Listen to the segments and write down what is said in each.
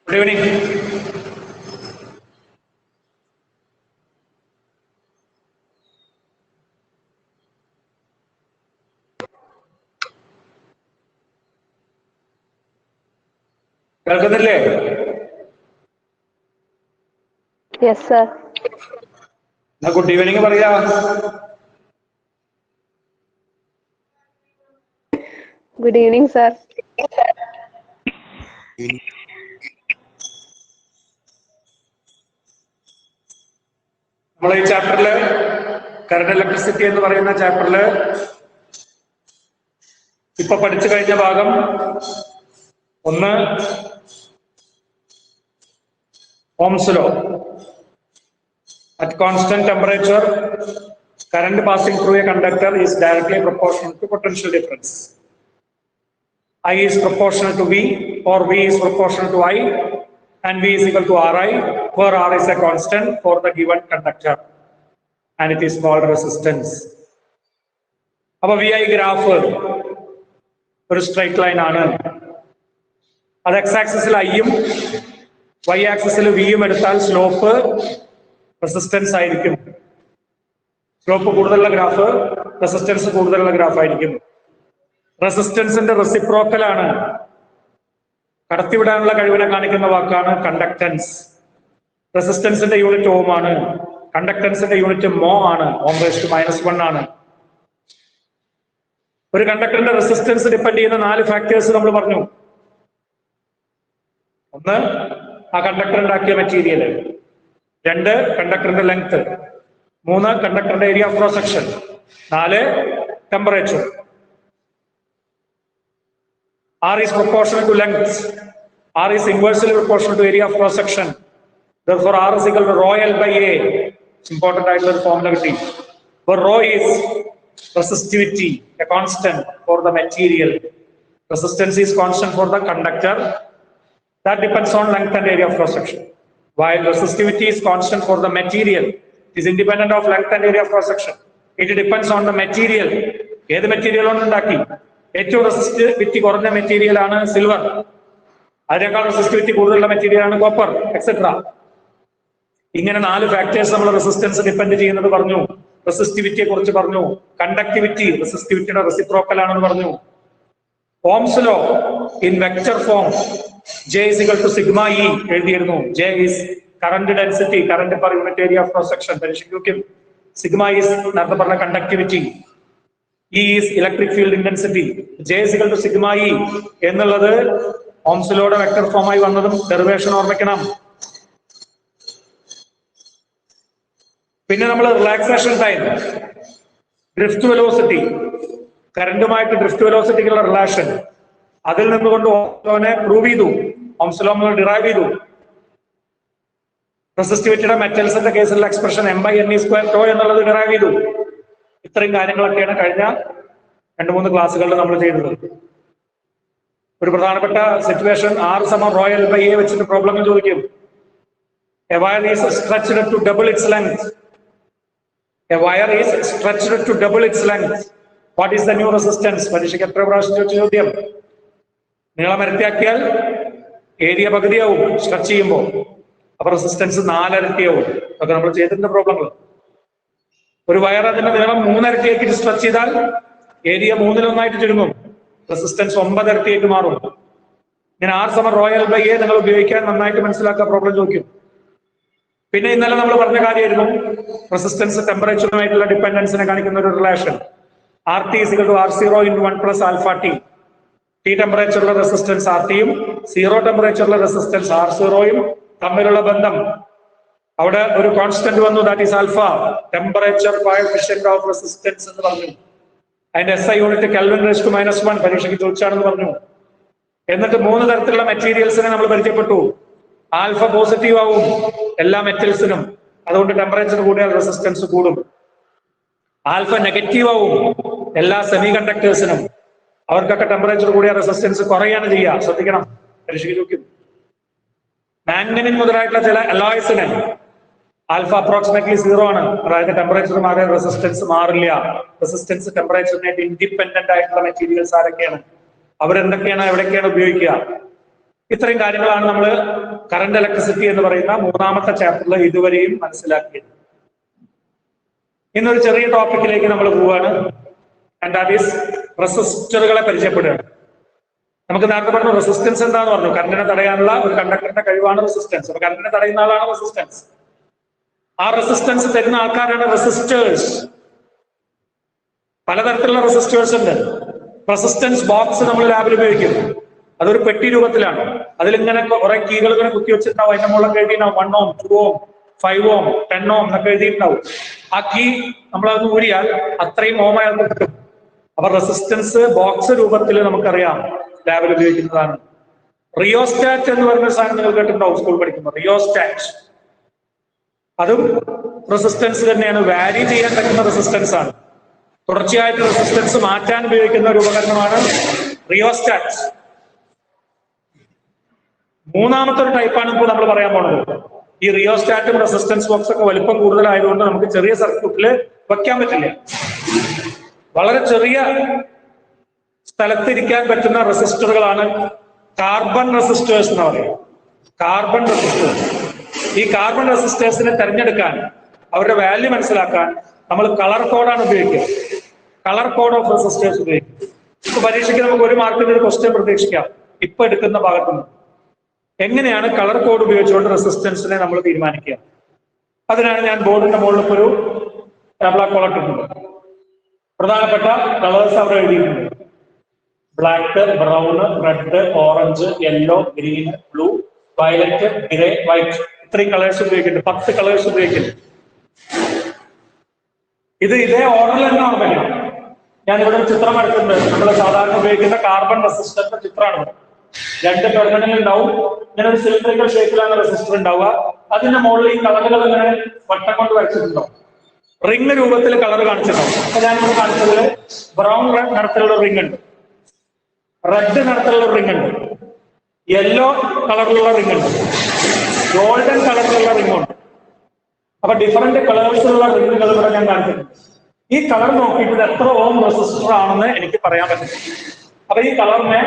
Good evening. കേൾക്കുന്നില്ലേ? Yes, sir. Good evening പറയാ. Good evening, sir. നമ്മൾ ഈ ചാപ്റ്ററില് കറണ്ട് ഇലക്ട്രിസിറ്റി എന്ന് പറയുന്ന ചാപ്റ്ററില് ഇപ്പൊ പഠിച്ചു കഴിഞ്ഞ ഭാഗം ഒന്ന് Ohm's law. At constant temperature, current passing through a conductor is directly proportional to potential difference. I is proportional to V, or V is proportional to I, and V is equal to Ri, where R is a constant for the given conductor, and it is called resistance. അപ്പോൾ V I graph ഒരു straight line ആണ്. അത് X ആക്സിസിൽ ഐയും Y ആക്സിസിൽ വിയും എടുത്താൽ slope resistance ആയിരിക്കും. സ്ലോപ്പ് കൂടുതലുള്ള ഗ്രാഫ് റെസിസ്റ്റൻസ് കൂടുതലുള്ള ഗ്രാഫ് ആയിരിക്കും. റെസിസ്റ്റൻസിന്റെ റെസിപ്രോക്കൽ ആണ്, കടത്തിവിടാനുള്ള കഴിവിനെ കാണിക്കുന്ന വാക്കാണ് കണ്ടക്ടൻസ്. റെസിസ്റ്റൻസിന്റെ യൂണിറ്റ് ഓം ആണ്, കണ്ടക്ടൻസിന്റെ യൂണിറ്റ് മോ ആണ്, (-1) ആണ്. ഒരു കണ്ടക്ടറിന്റെ റെസിസ്റ്റൻസ് ഡിപ്പെൻഡ് ചെയ്യുന്ന 4 ഫാക്ടേഴ്സ് നമ്മൾ പറഞ്ഞു. ഒന്ന്, ആ കണ്ടക്ടർ ഉണ്ടാക്കിയ മെറ്റീരിയൽ. 2, കണ്ടക്ടറിന്റെ ലെങ്ത്. 3, കണ്ടക്ടറിന്റെ area of cross section. 4, temperature. R is proportional to length. R is inversely proportional to area of cross section. Therefore, R is equal to rho L by A. It's important ആയിട്ടുള്ള ഒരു formula കിട്ടി. Where rho is resistivity, a constant for the material. Resistance is constant for the conductor. That depends on length and area of cross section. While resistivity is constant for the material, it is independent of length and area of cross section. It depends on the material. ഏത് material കൊണ്ട് ഉണ്ടാക്കി? ഏറ്റവും resistivity കുറഞ്ഞ material ആണ് silver, അതിനേക്കാൾ resistivity കൂടുതലുള്ള material ആണ് copper, etcetera. ഇങ്ങനെ 4 ഫാക്ടേഴ്സ് നമ്മൾ റെസിസ്റ്റൻസ് ഡിപ്പെൻഡ് ചെയ്യുന്നത് പറഞ്ഞു. റെസിസ്റ്റിവിറ്റിയെ കുറിച്ച് പറഞ്ഞു. കണ്ടക്ടിവിറ്റി റെസിസ്റ്റിവിറ്റിയുടെ റെസിപ്രോക്കൽ ആണെന്ന് പറഞ്ഞു. Ohm's law in vector form J is equal to sigma E എഴുതിയിരുന്നു. J is current density, current per unit area of cross section. പരിശോധിക്കും. Sigma is നേരത്തെ പറഞ്ഞ conductivity. E is electric field intensity. J is equal to sigma E എന്നുള്ളത് Ohm's ലോയുടെ vector form ആയി വന്നതും derivation ഓർമ്മിക്കണം. പിന്നെ നമ്മൾ റിലാക്സേഷൻ ടൈം, ഡ്രിഫ്റ്റ് വെലോസിറ്റി, കറന്റുമായിട്ട് ഡ്രിഫ്റ്റ് വെലോസിറ്റിക്കുള്ള റിലേഷൻ, അതിൽ നിന്നുകൊണ്ട് ഓംസ്ലോനെ പ്രൂവ് ചെയ്തു, ഓംസ്ലോ നമ്മൾ ഡിറൈവ് ചെയ്തു. റെസിസ്റ്റിവിറ്റിയുടെ മെറ്റൽസിന്റെ കേസിലുള്ള എക്സ്പ്രഷൻ M/N² എന്നുള്ളത് ഡിറൈവ് ചെയ്തു. ഇത്രയും കാര്യങ്ങളൊക്കെയാണ് കഴിഞ്ഞ 2-3 ക്ലാസ്സുകളിൽ നമ്മൾ ചെയ്തത്. ഒരു പ്രധാനപ്പെട്ട situation R = rho L by A വെച്ചിട്ട് പ്രോബ്ലം ചോദിക്കും. A wire is stretched to double its length. A wire is stretched to double its length. What is the new resistance? പരീക്ഷയ്ക്ക് എത്ര പ്രാവശ്യം ചോദിച്ച ചോദ്യം. നീളം ഇരട്ടിയാക്കിയാൽ ഏരിയ പകുതിയാവും സ്ട്രെച്ച് ചെയ്യുമ്പോൾ, അപ്പൊ റെസിസ്റ്റൻസ് 4 ഇരട്ടിയാവും. അതൊക്കെ നമ്മൾ ചെയ്തിട്ടുണ്ട് പ്രോബ്ലങ്ങൾ. ഒരു വയർ അതിന്റെ നീളം 3 ഇരട്ടിയാക്കി സ്ട്രെച്ച് ചെയ്താൽ ഏരിയ 3-1 ചുരുങ്ങും, റെസിസ്റ്റൻസ് 9 ഇരട്ടിയായിട്ട് മാറും. ഇങ്ങനെ R = rho L by A നിങ്ങൾ ഉപയോഗിക്കാൻ നന്നായിട്ട് മനസ്സിലാക്കുക, പ്രോബ്ലം ചോദിക്കും. പിന്നെ ഇന്നലെ നമ്മൾ പറഞ്ഞ കാര്യമായിരുന്നു റെസിസ്റ്റൻസ് ടെമ്പറേച്ചറുമായിട്ടുള്ള ഡിപ്പെൻഡൻസിനെ കാണിക്കുന്ന ഒരു relation. RT is equal to R0 × 1 + α_t. T ടെമ്പറേച്ചറിലെ resistance RT-യും 0 ടെമ്പറേച്ചറിലെ resistance R0-യും തമ്മിലുള്ള ബന്ധം. അവിടെ ഒരു കോൺസ്റ്റന്റ് വന്നു, that is alpha, temperature coefficient of resistance എന്ന് പറഞ്ഞു. അതിന്റെ SI യൂണിറ്റ് Kelvin⁻⁻1 പരീക്ഷയ്ക്ക് ചോദിച്ചാണെന്ന് പറഞ്ഞു. എന്നിട്ട് 3 തരത്തിലുള്ള മെറ്റീരിയൽസിനെ നമ്മൾ പരിചയപ്പെട്ടു. ആൽഫ പോസിറ്റീവ് ആവും എല്ലാ മെറ്റൽസിനും, അതുകൊണ്ട് ടെമ്പറേച്ചർ കൂടിയാൽ റെസിസ്റ്റൻസ് കൂടും. ആൽഫ നെഗറ്റീവ് ആവും എല്ലാ സെമി കണ്ടക്ടേഴ്സിനും, അവർക്കൊക്കെ ടെമ്പറേച്ചർ കൂടിയ റെസിസ്റ്റൻസ് കുറയാണ് ചെയ്യുക. ശ്രദ്ധിക്കണം, പരീക്ഷയ്ക്ക് ചോദിക്കും. മാംഗനിൻ മുതലായിട്ടുള്ള ചില അലോയ്സിന് ആൽഫ അപ്രോക്സിമേറ്റ്ലി 0 ആണ്, അതായത് ടെമ്പറേച്ചർ മാറിയ റെസിസ്റ്റൻസ് മാറില്ല. റെസിസ്റ്റൻസ് ടെമ്പറേച്ചറിനായിട്ട് ഇൻഡിപെൻഡന്റ് ആയിട്ടുള്ള മെറ്റീരിയൽസ് ആരൊക്കെയാണ്, അവരെന്തൊക്കെയാണ് എവിടെയൊക്കെയാണ് ഉപയോഗിക്കുക? ഇത്രയും കാര്യങ്ങളാണ് നമ്മൾ കറണ്ട് ഇലക്ട്രിസിറ്റി എന്ന് പറയുന്ന മൂന്നാമത്തെ ചാപ്റ്ററിൽ ഇതുവരെയും മനസ്സിലാക്കിയത്. ഇന്നൊരു ചെറിയ ടോപ്പിക്കിലേക്ക് നമ്മൾ പോവുകയാണ്. ആൻഡ് ദാറ്റ് ഈസ് റെസിസ്റ്ററുകളെ പരിചയപ്പെടുകയാണ്. നമുക്ക് നേരത്തെ പറഞ്ഞു റെസിസ്റ്റൻസ് എന്താന്ന് പറഞ്ഞു. കറണ്ടിനെ തടയാനുള്ള ഒരു കണ്ടക്ടറിന്റെ കഴിവാണ് റെസിസ്റ്റൻസ്. അപ്പൊ കറണ്ടിനെ തടയുന്ന ആളാണ് റെസിസ്റ്റൻസ്. ആ റെസിസ്റ്റൻസ് തരുന്ന ആൾക്കാരാണ് റെസിസ്റ്റേഴ്സ്. പലതരത്തിലുള്ള റെസിസ്റ്റേഴ്സ് ഉണ്ട്. റെസിസ്റ്റൻസ് ബോക്സ് നമ്മൾ ലാബിൽ ഉപയോഗിക്കും. അതൊരു പെട്ടി രൂപത്തിലാണ്. അതിലിങ്ങനെ കുറെ കീകൾ ഇങ്ങനെ കുത്തി വെച്ചിട്ടുണ്ടാവും. അതിന്റെ മുകളിൽ എഴുതിയിട്ടുണ്ടാവും 1 ohm 2 ohm 5 ohm 10 ohm എന്നൊക്കെ എഴുതിയിട്ടുണ്ടാവും. ആ കീ നമ്മളത് ഊരിയാൽ അത്രയും ഓം അയാൾക്ക് കിട്ടും. അപ്പൊ റെസിസ്റ്റൻസ് ബോക്സ് രൂപത്തിൽ നമുക്കറിയാം ലാബിൽ ഉപയോഗിക്കുന്നതാണ്. റിയോസ്റ്റാറ്റ് എന്ന് പറയുന്ന സാധനം നിങ്ങൾ കേട്ടിട്ടുണ്ടാവും സ്കൂൾ പഠിക്കുമ്പോൾ. റിയോസ്റ്റാറ്റ് അതും റെസിസ്റ്റൻസ് തന്നെയാണ്. വാരി ചെയ്യാൻ പറ്റുന്ന റെസിസ്റ്റൻസ് ആണ്. തുടർച്ചയായിട്ട് റെസിസ്റ്റൻസ് മാറ്റാൻ ഉപയോഗിക്കുന്ന ഒരു ഉപകരണമാണ് റിയോസ്റ്റാറ്റ്. മൂന്നാമത്തെ ഒരു ടൈപ്പാണ് ഇപ്പോൾ നമ്മൾ പറയാൻ പോണത്. ഈ റിയോസ്റ്റാറ്റും റെസിസ്റ്റൻസ് ബോക്സ് ഒക്കെ വലിപ്പം കൂടുതലായതുകൊണ്ട് നമുക്ക് ചെറിയ സർക്യൂട്ടിൽ വെക്കാൻ പറ്റില്ല. വളരെ ചെറിയ സ്ഥലത്തിരിക്കാൻ പറ്റുന്ന റെസിസ്റ്ററുകളാണ് കാർബൺ റെസിസ്റ്റേഴ്സ് എന്ന് പറയുന്നത്. Carbon resistors. ഈ കാർബൺ റെസിസ്റ്റേഴ്സിനെ തെരഞ്ഞെടുക്കാൻ, അവരുടെ വാല്യൂ മനസ്സിലാക്കാൻ നമ്മൾ കളർ കോഡാണ് ഉപയോഗിക്കുക. കളർ കോഡ് ഓഫ് റെസിസ്റ്റേഴ്സ് ഉപയോഗിക്കും. ഇപ്പൊ പരീക്ഷയ്ക്ക് നമുക്ക് 1 മാർക്കിന്റെ ഒരു ക്വസ്റ്റ്യൻ പ്രതീക്ഷിക്കാം. ഇപ്പൊ എടുക്കുന്ന ഭാഗത്തുനിന്ന് എങ്ങനെയാണ് കളർ കോഡ് ഉപയോഗിച്ചുകൊണ്ട് റെസിസ്റ്റൻസിനെ നമ്മൾ തീരുമാനിക്കുക. അതിനാണ് ഞാൻ ബോർഡിന്റെ മുകളിൽ ഇപ്പോൾ ഒരു ടാബ്ല കോളിട്ടുണ്ട്. പ്രധാനപ്പെട്ട കളേഴ്സ് അവിടെ എഴുതിയിട്ടുണ്ട്. Black, brown, red, orange, yellow, green, blue, violet, grey, white. ഇത്രയും കളേഴ്സ് ഉപയോഗിക്കുന്നുണ്ട്. 10 കളേഴ്സ് ഉപയോഗിക്കുന്നുണ്ട്. ഇത് ഇതേ ഓർഡറിൽ തന്നെ ഓർമ്മിക്കണം. ഞാൻ ഇവിടെ ഒരു ചിത്രം എടുത്തിട്ടുണ്ട്. നമ്മൾ സാധാരണ ഉപയോഗിക്കുന്ന കാർബൺ റെസിസ്റ്ററിന്റെ ചിത്രമാണ്. 2 ടെർമിനൽ ഉണ്ടാവും. ഇങ്ങനെ ഒരു സിലിണ്ടറിക്കൽ ഷേപ്പിലാണ് റെസിസ്റ്റർ ഉണ്ടാവുക. അതിന്റെ മുകളിൽ ഈ കളറുകൾ ഇങ്ങനെ വട്ടം കൊണ്ട് വരച്ചിട്ടുണ്ടാവും. റിംഗ് രൂപത്തിൽ കളർ കാണിച്ചിട്ടുണ്ടാവും. അപ്പൊ ഞാനിവിടെ കാണിച്ചതിൽ ബ്രൗൺ നിറത്തിലുള്ള റിംഗ് ഉണ്ട്, റെഡ് നിറത്തിലുള്ള റിംഗ് ഉണ്ട്, യെല്ലോ കളറിലുള്ള റിംഗ് ഉണ്ട്, ഗോൾഡൻ കളറിലുള്ള റിംഗ് ഉണ്ട്. അപ്പൊ ഡിഫറെന്റ് കളേഴ്സിലുള്ള റിംഗുകൾ ഇവിടെ ഞാൻ കാണിച്ചിട്ടുണ്ട്. ഈ കളർ നോക്കിയിട്ട് ഇത് എത്ര ഓം റെസിസ്റ്റർ ആണെന്ന് എനിക്ക് പറയാൻ പറ്റും. അപ്പൊ ഈ കളറിനെ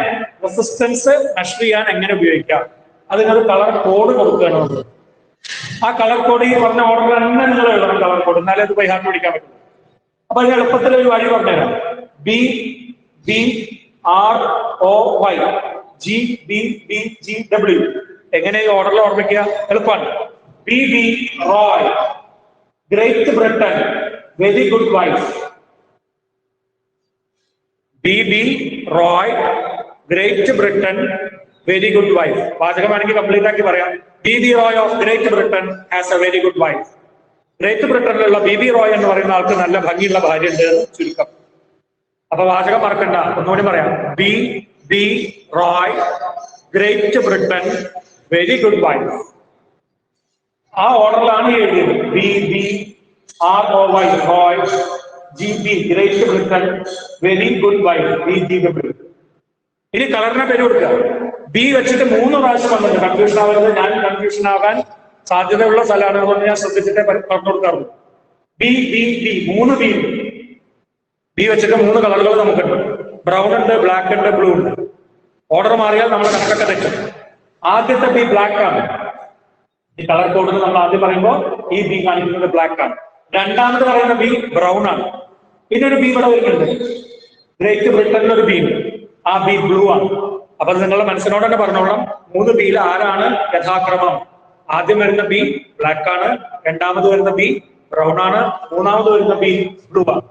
റെസിസ്റ്റൻസ് മെഷർ ചെയ്യാൻ എങ്ങനെ ഉപയോഗിക്കാം, അതിനൊരു കളർ കോഡ് കൊടുക്കുകയാണ് നമ്മൾ. ആ കളർ കോഡ് ഈ പറഞ്ഞ ഓർഡർ തന്നെ നിങ്ങൾ എഴുതണം. കളർ കോഡ് എന്നാലേ അത് ബൈഹാർട്ട് പിടിക്കാൻ പറ്റും. അപ്പൊ അതിന് എളുപ്പത്തിൽ ഒരു വഴി പറഞ്ഞുതരാം. BBROY GBBGW. എങ്ങനെ ഈ ഓർഡറിൽ ഓർമ്മിക്കുക? എളുപ്പമാണ്. BB Roy, great Britain, very good wife. BB Roy, great Britain, very good wife. വാചകം വേണമെങ്കിൽ കംപ്ലീറ്റ് ആക്കി പറയാം. BB Roy of Great Britain has a very good wife. Great ബ്രിട്ടനിലുള്ള BB റോയ് എന്ന് പറയുന്ന ആൾക്ക് നല്ല ഭംഗിയുള്ള ഭാര്യ ഉണ്ട് ചുരുക്കം. അപ്പൊ വാചകം മറക്കണ്ട, ഒന്നുകൂടി പറയാം. BB Roy, great Britain, very good wife. ആ ഓർഡറിലാണ് എഴുതിയത്. BBROY Roy, GB great Britain, very good wife, BGW. ഇനി കളറിനെ പേര് കൊടുക്കുക. ബി വെച്ചിട്ട് 3 പ്രാവശ്യം വന്നിട്ട് കൺഫ്യൂഷൻ ആവരുത്. ഞാൻ കൺഫ്യൂഷൻ ആകാൻ സാധ്യതയുള്ള സ്ഥലമാണ്, അതുകൊണ്ട് ഞാൻ ശ്രദ്ധിച്ചിട്ടേ പറഞ്ഞു കൊടുക്കാറുള്ളൂ. B 3 B. ബി വെച്ചിട്ട് 3 കളറുകൾ നമുക്കുണ്ട്. ബ്രൗൺ ഉണ്ട്, ബ്ലാക്ക് ഉണ്ട്, ബ്ലൂ ഉണ്ട്. ഓർഡർ മാറിയാൽ നമ്മൾ കണക്കൊക്കെ തെറ്റും. ആദ്യത്തെ ബി ബ്ലാക്ക് ആണ്. ഈ കളർ കോഡിൽ നമ്മൾ ആദ്യം പറയുമ്പോൾ ഈ ബി കാണിക്കുന്നത് ബ്ലാക്ക് ആണ്. രണ്ടാമത് പറയുന്ന ബി ബ്രൗൺ ആണ്. പിന്നെ ഒരു ബി ഇവിടെ വരുന്നുണ്ട്, ഗ്രേറ്റ് ബ്രിട്ടനിൽ ഒരു ബി ഉണ്ട്. ആ ബി ബ്ലൂ ആണ്. അപ്പൊ നിങ്ങളുടെ മനസ്സിനോട് തന്നെ പറഞ്ഞോളാം, 3 ബിയിൽ ആരാണ് യഥാക്രമം. ആദ്യം വരുന്ന ബി ബ്ലാക്ക് ആണ്, രണ്ടാമത് വരുന്ന ബി ബ്രൗൺ ആണ്, മൂന്നാമത് വരുന്ന ബി ബ്ലൂ ആണ്.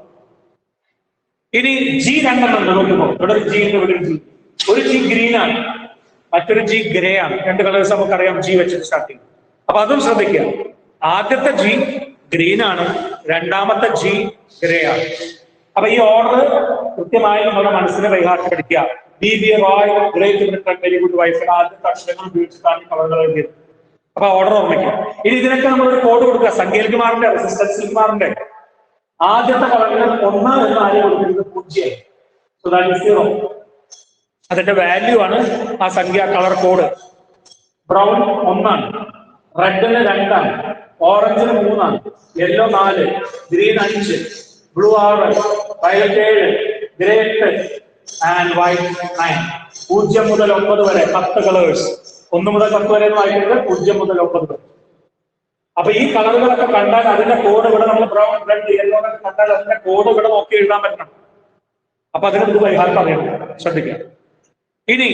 ഇനി ജി 2 ഉണ്ട്. നോക്കുമ്പോ ഇവിടെ ഒരു ജി ഉണ്ട്, ഇവിടെ ഒരു ജി. ഒരു ജി ഗ്രീൻ ആണ്, മറ്റൊരു ജി ഗ്രേ ആണ്. 2 കളേഴ്സ് നമുക്കറിയാം ജി വെച്ചിട്ട് സ്റ്റാർട്ട് ചെയ്യും. അപ്പൊ അതും ശ്രദ്ധിക്കുക. ആദ്യത്തെ ജി ഗ്രീൻ ആണ്, രണ്ടാമത്തെ ജി ഗ്രേ ആണ്. അപ്പൊ ഈ ഓർഡർ കൃത്യമായി നമ്മുടെ മനസ്സിനെ ബൈഹാർട്ട് പഠിക്കുക. BB Roy, great Britain, very good wife. ആദ്യത്തെ അക്ഷരങ്ങൾ ഉപയോഗിച്ചിട്ടാണ് കളറുകൾ എഴുതിയത്. അപ്പൊ ഓർഡർ ഓർമ്മിക്കുക. ഇനി ഇതിനൊക്കെ നമ്മളൊരു കോഡ് കൊടുക്കുക. സംഖ്യയിലേക്ക് മാറണ്ടേ, റെസിസ്റ്റൻസിലേക്ക് മാറണ്ടേ. ആദ്യത്തെ കളറിന് 1 എന്ന് ആദ്യം കൊടുക്കുന്നത് 0. അതിന്റെ വാല്യൂ ആണ് ആ സംഖ്യ, കളർ കോഡ്. ബ്രൗൺ 1 ആണ്, റെഡിന് 2 ആണ്, ഓറഞ്ചിന് 3 ആണ്, yellow 4, green 5, blue 6, violet 7, grey 8 and white 9. 0 മുതൽ 9 വരെ 10 കളേഴ്സ്. 1 മുതൽ 10 വരെ വായിക്കുന്നത് 0 മുതൽ 9 വരെ. അപ്പൊ ഈ കളറുകളൊക്കെ കണ്ടാൽ അതിന്റെ കോഡ് ഇവിടെ നമ്മൾ ബ്രൗൺ, റെഡ്, യെല്ലോ ഒക്കെ കണ്ടാൽ അതിന്റെ കോഡ് ഇവിടെ നോക്കി എഴുതാൻ പറ്റണം. അപ്പൊ അതിന് പരിഹാരം അറിയണം, ശ്രദ്ധിക്കാം. ഇനി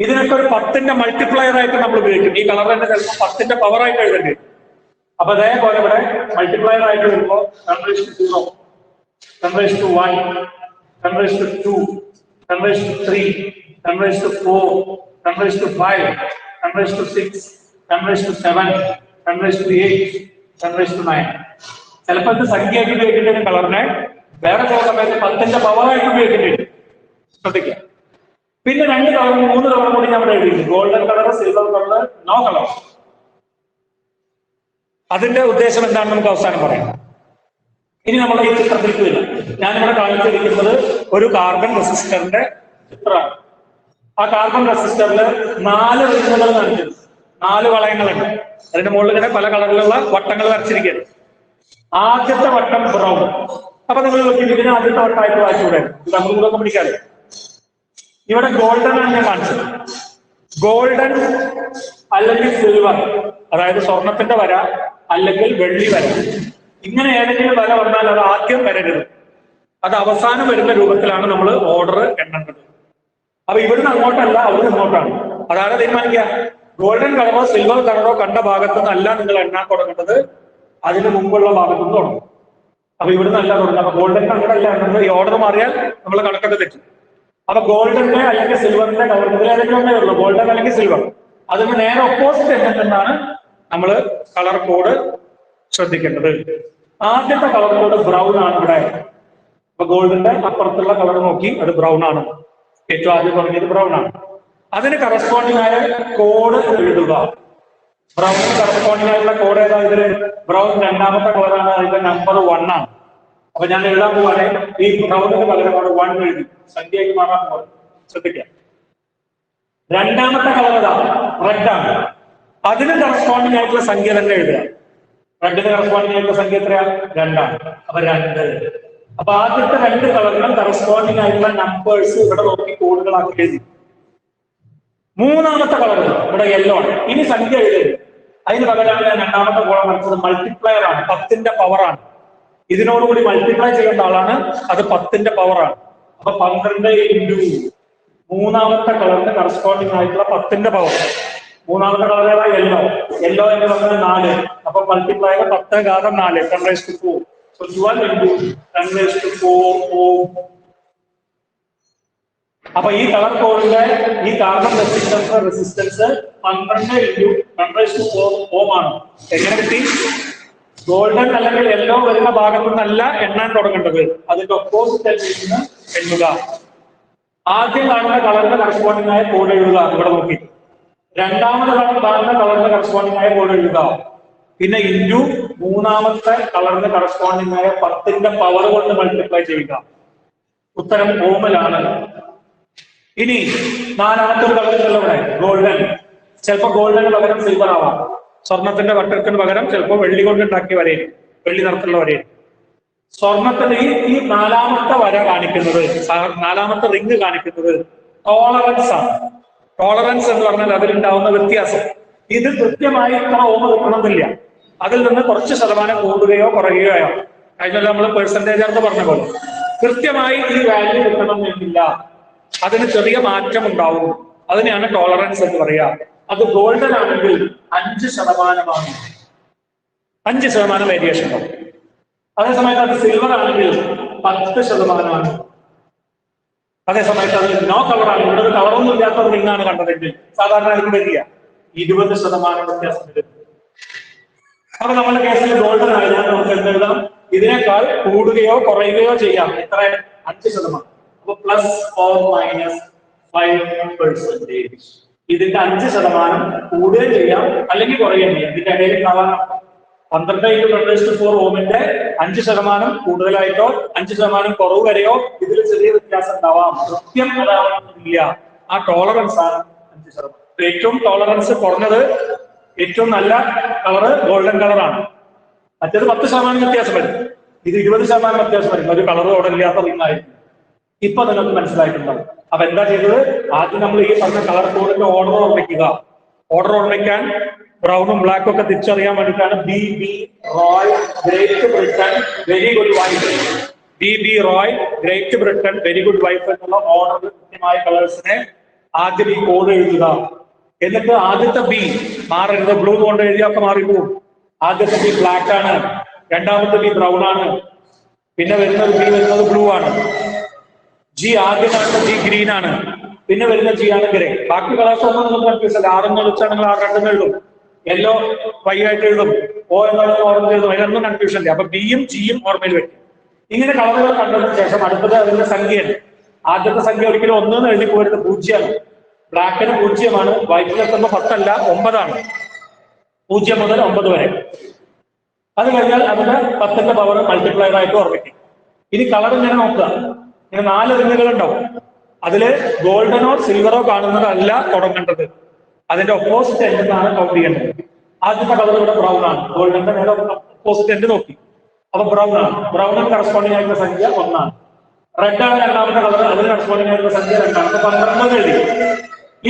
ഇതിനൊക്കെ ഒരു 10ന്റെ മൾട്ടിപ്ലയർ ആയിട്ട് നമ്മൾ ഉപയോഗിക്കും. ഈ കളർ തന്നെ ചിലപ്പോൾ 10ന്റെ പവർ ആയിട്ട് എഴുതേണ്ടി വരും. അപ്പൊ അതേപോലെ ഇവിടെ മൾട്ടിപ്ലയർ ആയിട്ട് വരുമ്പോൾ 10⁻0, 10⁻1, 10⁻2, 10⁻3, 10⁻4, 10⁻5, 10⁻6, 10⁻7, 10⁻8, 10⁻9. ചിലപ്പോൾ ഇത് സംഖ്യയായിട്ട് ഉപയോഗിക്കേണ്ടി വരും കളറിനെ. വേറെ ചില സമയത്ത് 10ന്റെ പവറായിട്ട് ഉപയോഗിക്കേണ്ടി വരും, ശ്രദ്ധിക്കുക. പിന്നെ 2 കളർ 3 കളർ കൂടി നമ്മൾ എഴുതിയിട്ടുണ്ട്. Golden colour, silver colour, no colour. അതിന്റെ ഉദ്ദേശം എന്താണെന്ന് നമുക്ക് അവസാനം പറയാം. ഇനി നമ്മൾ ഈ ചിത്രത്തിലേക്ക് വരിക. ഞാനിവിടെ കാണിച്ചിരിക്കുന്നത് ഒരു കാർബൺ റെസിസ്റ്ററിന്റെ ചിത്രമാണ്. ആ കാർബൺ റെസിസ്റ്ററിൽ 4 റിങ്ങുകൾ കാണിച്ചിട്ടുണ്ട്, 4 വളയങ്ങളുണ്ട്. അതിന്റെ മുകളിൽ ഇങ്ങനെ പല കളറിലുള്ള വട്ടങ്ങൾ വരച്ചിരിക്കുകയാണ്. ആദ്യത്തെ വട്ടം ബ്രൗൺ. അപ്പൊ നിങ്ങൾ നോക്കി ഇതിന് ആദ്യത്തെ വട്ടമായിട്ട് വായിച്ചുകൂടെ? ഇത് നമ്മൾ കൂടെ പിടിക്കാതെ. ഇവിടെ ഗോൾഡൻ ആണ് ഞാൻ കാണിച്ചത്. ഗോൾഡൻ അല്ലെങ്കിൽ സിൽവർ, അതായത് സ്വർണത്തിന്റെ വര അല്ലെങ്കിൽ വെള്ളി വര, ഇങ്ങനെ ഏതെങ്കിലും വര വന്നാൽ അത് ആദ്യം വരരുത്, അത് അവസാനം വരുന്ന രൂപത്തിലാണ് നമ്മൾ ഓർഡർ എണ്ണേണ്ടത്. അപ്പൊ ഇവിടുന്ന് അങ്ങോട്ടല്ല, അവിടുന്ന് ഇങ്ങോട്ടാണ്. അതാണ് തീരുമാനിക്കുക. ഗോൾഡൻ കളറോ സിൽവർ കളറോ കണ്ട ഭാഗത്തു നിന്നല്ല നിങ്ങൾ എണ്ണാൻ തുടങ്ങേണ്ടത്, അതിന് മുമ്പുള്ള ഭാഗത്തു നിന്ന് തുടങ്ങും. അപ്പൊ ഇവിടുന്ന് അല്ല തുടങ്ങുന്നത്. അപ്പൊ ഗോൾഡൻ അങ്ങോട്ടല്ല എണ്ണുന്നത്. ഈ ഓർഡർ മാറിയാൽ നമ്മൾ കണക്കൊക്കെ തെറ്റും. അപ്പൊ ഗോൾഡന്റെ അല്ലെങ്കിൽ സിൽവറിന്റെ കളർ ഏതെങ്കിലും ഒന്നേ ഉള്ളൂ, ഗോൾഡൻ അല്ലെങ്കിൽ സിൽവർ. അതിന് നേരെ ഓപ്പോസിറ്റ് എണ്ണുന്നതാണ് നമ്മൾ കളർ കോഡ് ശ്രദ്ധിക്കേണ്ടത്. ആദ്യത്തെ കളർ കോഡ് ബ്രൗൺ ആണ് ഇവിടെ. അപ്പൊ ഗോൾഡിന്റെ അപ്പുറത്തുള്ള കളർ നോക്കി അത് ബ്രൗൺ ആണ്. ഏറ്റവും ആദ്യം പറഞ്ഞത് ബ്രൗൺ ആണ്. അതിന് കറസ്പോണ്ടിങ് ആയ കോഡ് എഴുതുക. ബ്രൗണിന് കറസ്പോണ്ടിങ് ആയിട്ടുള്ള കോഡ് ഏതാ? ഇതിൽ ബ്രൗൺ രണ്ടാമത്തെ കളറാണ്, അതിന്റെ നമ്പർ 1 ആണ്. അപ്പൊ ഞാൻ എഴുതാൻ പോവാണ്. ഈ ബ്രൗണിന് പകരമാണ് 1 എഴുതി, സംഖ്യയായി മാറാൻ പോകുന്നത്, ശ്രദ്ധിക്കാം. രണ്ടാമത്തെ കളർ ഏതാ? റെഡ് ആണ്. അതിന് കറസ്പോണ്ടിങ് ആയിട്ടുള്ള സംഖ്യ തന്നെ എഴുതുക. റെഡിന് കറസ്പോണ്ടിങ് ആയിട്ടുള്ള സംഖ്യ എത്രയാ? 2 ആണ്. അപ്പൊ 2. അപ്പൊ ആദ്യത്തെ 2 കളറിനും കറസ്പോണ്ടിങ് ആയിട്ടുള്ള നമ്പേഴ്സ് ഇവിടെ നോക്കി കോഡുകളാക്കി എഴുതി. മൂന്നാമത്തെ കളർ ഇവിടെ യെല്ലോ ആണ്. ഇനി സംഖ്യ എഴുതരുത്. അതിന് പകരമാണ് ഞാൻ രണ്ടാമത്തെ കോളം വരച്ചത്. മൾട്ടിപ്ലയർ ആണ്, 10ന്റെ പവർ ആണ്. ഇതിനോടുകൂടി മൾട്ടിപ്ലൈ ചെയ്യേണ്ട ആളാണ്, അത് 10ന്റെ പവർ ആണ്. അപ്പൊ 12 ഇൻറ്റു മൂന്നാമത്തെ കളറിന് കറസ്പോണ്ടിങ് ആയിട്ടുള്ള 10ന്റെ പവർ. മൂന്നാമത്തെ കളർ ഏതാ? യെല്ലോ. യെല്ലോ എന്ന് പറഞ്ഞാൽ 4. അപ്പൊ മൾട്ടിപ്ലൈ 10 × 4, 10⁻4. So 12 into 10⁻4 ohm. അപ്പൊ ഈ കളർ കോഡിന്റെ ഈ കാർബൺ റെസിസ്റ്റൻസ് 12 into 10⁻4 ohm ആണ്. എങ്ങനെ കിട്ടി? ഗോൾഡൻ അല്ലെങ്കിൽ യെല്ലോ വരുന്ന ഭാഗത്തു നിന്നല്ല എണ്ണാൻ തുടങ്ങേണ്ടത്, അതിന്റെ ഒപ്പോസിറ്റ് നിന്ന് എണ്ണുക. ആദ്യം കാണുന്ന കളറിന്റെ കറസ്പോണ്ടിങ് ആയ കോഡ് എഴുതുക, ഇവിടെ നോക്കി. രണ്ടാമത് കാണുന്ന കളറിന്റെ കറസ്പോണ്ടിങ് ആയ കോഡ് എഴുതുക. പിന്നെ ഇൻറ്റു മൂന്നാമത്തെ കളറിന് കറസ്പോണ്ടിങ് ആയ 10ന്റെ പവർ കൊണ്ട് മൾട്ടിപ്ലൈ ചെയ്യുക. ഉത്തരം ഓമിലാണ്. ഇനി നാലാമത്തെ ഒരു കളറുണ്ടല്ലോ ഇവിടെ, ഗോൾഡൻ. ചിലപ്പോൾ ഗോൾഡന് പകരം സിൽവർ ആവാം. സ്വർണത്തിന്റെ വട്ടത്തിന് പകരം ചിലപ്പോൾ വെള്ളി കൊണ്ട് ഉണ്ടാക്കിയ വരയും, വെള്ളി നിറത്തിലുള്ള വരയും. സ്വർണത്തിന് ഈ 4ാമത്തെ വര കാണിക്കുന്നത്, 4ാമത്തെ റിങ് കാണിക്കുന്നത് ടോളറൻസ് ആണ്. ടോളറൻസ് എന്ന് പറഞ്ഞാൽ അതിലുണ്ടാവുന്ന വ്യത്യാസം. ഇത് കൃത്യമായി ഇത്ര ഓമ കിട്ടണമെന്നില്ല, അതിൽ നിന്ന് കുറച്ച് ശതമാനം കൂടുകയോ കുറയുകയോ ആവും. കഴിഞ്ഞ നമ്മൾ പെർസെന്റേജ് ആണെന്ന് പറഞ്ഞ പോലെ കൃത്യമായി ഈ വാല്യൂ കിട്ടണമെന്നില്ല, അതിന് ചെറിയ മാറ്റം ഉണ്ടാവും. അതിനെയാണ് ടോളറൻസ് എന്ന് പറയുക. അത് ഗോൾഡൻ ആണെങ്കിൽ 5%, 5% വേരിയേഷൻ ഉണ്ടാവും. അതേസമയത്ത് അത് സിൽവർ ആണെങ്കിൽ 10%. അതേസമയത്ത് അത് നോ കളറാണ്, ഇവിടെ കളറൊന്നും ഇല്ലാത്ത റിങ്ങാണ് കണ്ടതെങ്കിൽ സാധാരണ അതിന് വരിക 20% വ്യത്യാസം വരും. അപ്പൊ നമ്മുടെ കേസിൽ ഗോൾഡൻ ആയതിനാൽ നമുക്ക് എന്തെഴുതാം? ഇതിനേക്കാൾ കൂടുകയോ കുറയുകയോ ചെയ്യാം. എത്ര? 5%. അപ്പൊ +or-5%. ഇതിന്റെ 5% കൂടുകയും ചെയ്യാം അല്ലെങ്കിൽ കുറയുകയും ചെയ്യാം. ഇതിന്റെ ഇടയിൽ ഉണ്ടാവാൻ 12 × 10⁻4 ഓമിന്റെ 5% കൂടുതലായിട്ടോ 5% കുറവ് വരെയോ ഇതിൽ ചെറിയ വ്യത്യാസം ഉണ്ടാവാം. കൃത്യം അതാവണമെന്നില്ല. ആ ടോളറൻസ് ആണ് 5%. ഏറ്റവും ടോളറൻസ് കുറഞ്ഞത്, ഏറ്റവും നല്ല കളറ് ഗോൾഡൻ കളറാണ്. മറ്റേത് 10% വ്യത്യാസം വരും, ഇത് 20% വ്യത്യാസം വരും. ഒരു കളർ ഓടല്ലാത്ത റിങ്ങായിരിക്കും. ഇപ്പൊ നിങ്ങൾക്ക് മനസ്സിലായിട്ടുണ്ടാവും. അപ്പൊ എന്താ ചെയ്തത്? ആദ്യം നമ്മൾ ഈ പറഞ്ഞ കളർ കോഡിന്റെ ഓർഡർ ഓർമ്മിക്കുക. ഓർഡർ ഓർമ്മിക്കാൻ ബ്രൗണും ബ്ലാക്കും ഒക്കെ തിരിച്ചറിയാൻ വേണ്ടിയിട്ടാണ് BB Roy great Britain very good wife, BB Roy great Britain very good wife എന്നുള്ള ഓർഡർ കൃത്യമായ കളേഴ്സിനെ ആദ്യം ഈ കോഡ് എഴുതുക. എന്നിട്ട് ആദ്യത്തെ B മാറരുത്, ബ്ലൂ കൊണ്ട് എഴുതിയൊക്കെ മാറിപ്പോകും. ആദ്യത്തെ B ബ്ലാക്ക് ആണ്, രണ്ടാമത്തെ B ബ്രൗൺ ആണ്, പിന്നെ വരുന്നത് B വരുന്നത് ബ്ലൂ ആണ്. G ആദ്യം കാണുന്ന G ഗ്രീൻ ആണ്, പിന്നെ വരുന്ന G ആണ് ഗ്രേ. ബാക്കി കളേഴ്സ് ഒന്നും നിങ്ങൾക്ക് കൺഫ്യൂസ്. ആറെന്ന് വിളിച്ചാൽ നിങ്ങൾ ആ റെഡ് എഴുതും, യെല്ലോ വൈ ആയിട്ട് എഴുതും, O എന്നുള്ളത് ഓറഞ്ച് എഴുതും. അതിലൊന്നും കൺഫ്യൂഷൻ ഇല്ല. അപ്പൊ ബിയും ജിയും ഓർമ്മയിൽ വെക്കും. ഇങ്ങനെ കളറുകൾ കണ്ടതിന് ശേഷം അടുത്തത് അതിന്റെ സംഖ്യയാണ്. ആദ്യത്തെ സംഖ്യ ഒരിക്കലും 1 എന്ന് എഴുതി പോരുത്, 0 ആണ്. ബ്ലാക്കിന് 0 വൈറ്റിൽ എത്തുമ്പോൾ 10 അല്ല 9 ആണ്. 0 മുതൽ 9 വരെ. അത് കഴിഞ്ഞാൽ അതിന് 10ന്റെ പവർ മൾട്ടിപ്ലയർ ആയിട്ട് ഓർമ്മിക്കും. ഇനി കളർ ഇങ്ങനെ നോക്കുക. ഇങ്ങനെ 4 റിങ്ങുകൾ ഉണ്ടാവും. അതില് ഗോൾഡനോ സിൽവറോ കാണുന്നതല്ല തുടങ്ങേണ്ടത്, അതിന്റെ ഓപ്പോസിറ്റ് എൻഡിലാണ് കൗണ്ട് ചെയ്യേണ്ടത്. ആദ്യത്തെ കളർ ഇവിടെ ബ്രൗൺ ആണ്, ഗോൾഡന്റെ നേരെ ഓപ്പോസിറ്റ് എൻഡ് നോക്കി, അപ്പൊ ബ്രൗൺ ആണ്. ബ്രൗണിന് കറസ്പോണ്ടിങ് ആയിട്ടുള്ള സംഖ്യ 1 ആണ്. റെഡ് ആണ് രണ്ടാമത്തെ കളർ, അതിന് കറസ്പോണ്ടിങ് ആയിട്ടുള്ള സംഖ്യ 2 ആണ്. അപ്പൊ 12 എഴുതി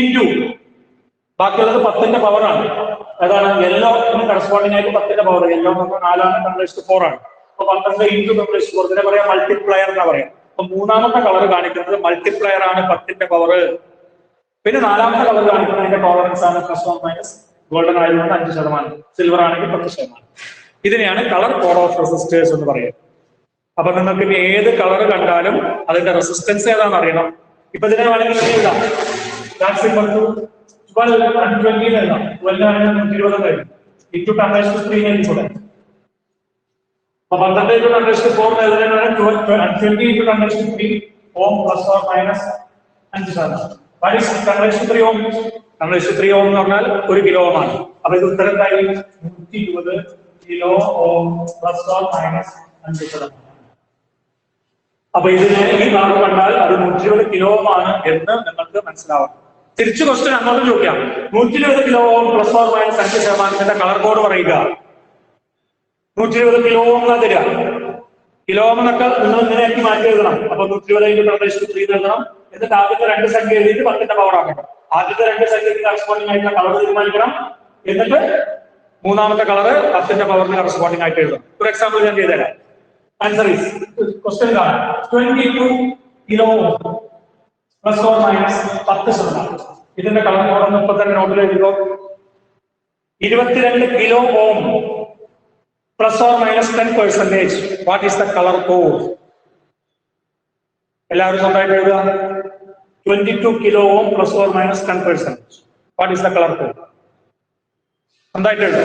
ഇൻറ്റു ബാക്കിയുള്ളത് 10ന്റെ പവർ ആണ്. അതാണ് യെല്ലോന് കറസ്പോണ്ടിങ് ആയിട്ട് 10ന്റെ പവർ. യെല്ലോ എന്ന് പറഞ്ഞാൽ 4 ആണ്, 10⁴ ആണ്. അപ്പൊ 12 ഇൻറ്റു 10⁴ ഇതിനെ പറയാം മൾട്ടിപ്ലയർ എന്നാ പറയാം. അപ്പൊ മൂന്നാമത്തെ കളർ കാണിക്കുന്നത് മൾട്ടിപ്ലയർ ആണ്, 10ന്റെ പവർ. പിന്നെ നാലാമത്തെ കളർ കാണിക്കുന്നതിന്റെ ടോളറൻസ് ആണ് +1 ഗോൾഡൻ ആയതുകൊണ്ട് 5%, സിൽവർ ആണെങ്കിൽ 10%. ഇതിനെയാണ് കളർ കോഡ് ഓഫ് റെസിസ്റ്റേഴ്സ് എന്ന് പറയുന്നത്. അപ്പൊ നിങ്ങൾക്ക് ഇനി ഏത് കളർ കണ്ടാലും അതിന്റെ റെസിസ്റ്റൻസ് ഏതാണെന്ന് അറിയണം. ഇപ്പൊ ഇതിനെ വേണമെങ്കിൽ എഴുതാം 12 and 20 എഴുതാം. 12 ആണെങ്കിൽ 120 ഇൻറ്റു 10⁻³ എഴുതിക്കൂടെ. അപ്പൊ 12 ഇൻറ്റു 10⁻⁴ എഴുതുന്നതിനാണ് 20 ഇൻറ്റു 10⁻³ ഓം +or -5%. 10⁻³ ഓം. 10⁻³ ഓം എന്ന് പറഞ്ഞാൽ 1 കിലോ ഓം ആണ്. അപ്പൊ ഇത് ഉത്തരം എന്തായി? 120 കിലോ ഓം +or -5%. അപ്പൊ ഇതിനെ ഈ കളർ കണ്ടാൽ അത് 120 കിലോ ഓം ആണ് എന്ന് നിങ്ങൾക്ക് മനസ്സിലാവും. തിരിച്ചു ക്വസ്റ്റ്യൻ അങ്ങോട്ട് ചോദിക്കാം. 120 kilo ohm +or -5% colour code പറയുക. 120 കിലോ ഓം തരിക. കിലോ ഓം എന്നൊക്കെ നിങ്ങൾ ഇങ്ങനെയാക്കി മാറ്റി എഴുതണം. അപ്പൊ 120 ഇൻറ്റു 10⁻³ എഴുതണം. എന്നിട്ട് ആദ്യത്തെ 2 സംഖ്യ എഴുതിയിട്ട് 10ന്റെ പവർ ആക്കണം. ആദ്യത്തെ 2 സംഖ്യക്ക് കറസ്പോണ്ടിങ് ആയിട്ടുള്ള കളർ തീരുമാനിക്കണം. എന്നിട്ട് മൂന്നാമത്തെ കളർ 10ന്റെ പവറിന് കറസ്പോണ്ടിങ് ആയിട്ട് എഴുതണം. ഒരു എക്സാമ്പിൾ ഞാൻ ചെയ്തുതരാം. ആൻസർ ഈസ് ക്വസ്റ്റ്യൻ കാണാം. 22 കിലോ +or -10%. ഇതിന്റെ കളർ കോഡ് ഇപ്പൊ തന്നെ നോട്ടിൽ എഴുതിക്കോ. 22 kilo ohm +or -10%. What is the colour code? എല്ലാവരും സ്വന്തമായിട്ട് എഴുതുക. 22 kilo ohm +or -10%. What is the colour code? സ്വന്തമായിട്ട് എഴുതുക.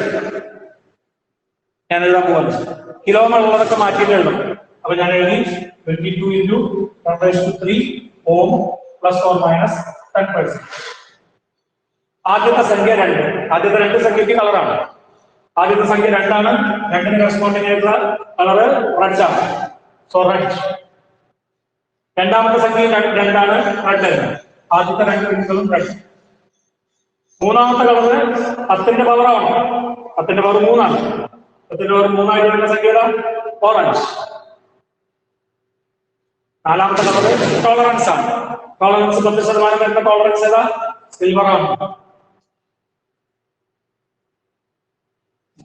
ഞാൻ എഴുതാൻ പോകുന്നു. കിലോ എന്നുള്ളതൊക്കെ മാറ്റിയിട്ട് എഴുതണം. അപ്പൊ ഞാൻ എഴുതി 22 ഇൻറ്റു 10⁻³ ഓം +or -10%. ആദ്യത്തെ സംഖ്യ 2. ആദ്യത്തെ 2 സംഖ്യക്ക് കളറാണ്. ആദ്യത്തെ സംഖ്യ 2 ആണ്. 2ന് കറസ്പോണ്ടിങ് ആയിട്ടുള്ള കളർ റെഡ് ആണ്. So red. രണ്ടാമത്തെ സംഖ്യ 2 ആണ്, റെഡ് ആണ്. ആദ്യത്തെ 2 റിങ്ങുകളും റെഡ്. മൂന്നാമത്തെ കളർ 10ന്റെ പവർ ആണ്. 10ന്റെ പവർ 3 ആണ്. 10ന്റെ പവർ 3 ആയിട്ട് വരുന്ന സംഖ്യ ഓറഞ്ച്. നാലാമത്തെ കളർ ടോളറൻസ് ആണ്. ടോളറൻസ് 10% വരുന്ന ടോളറൻസ് ഏതാ? സിൽവർ ആണ്.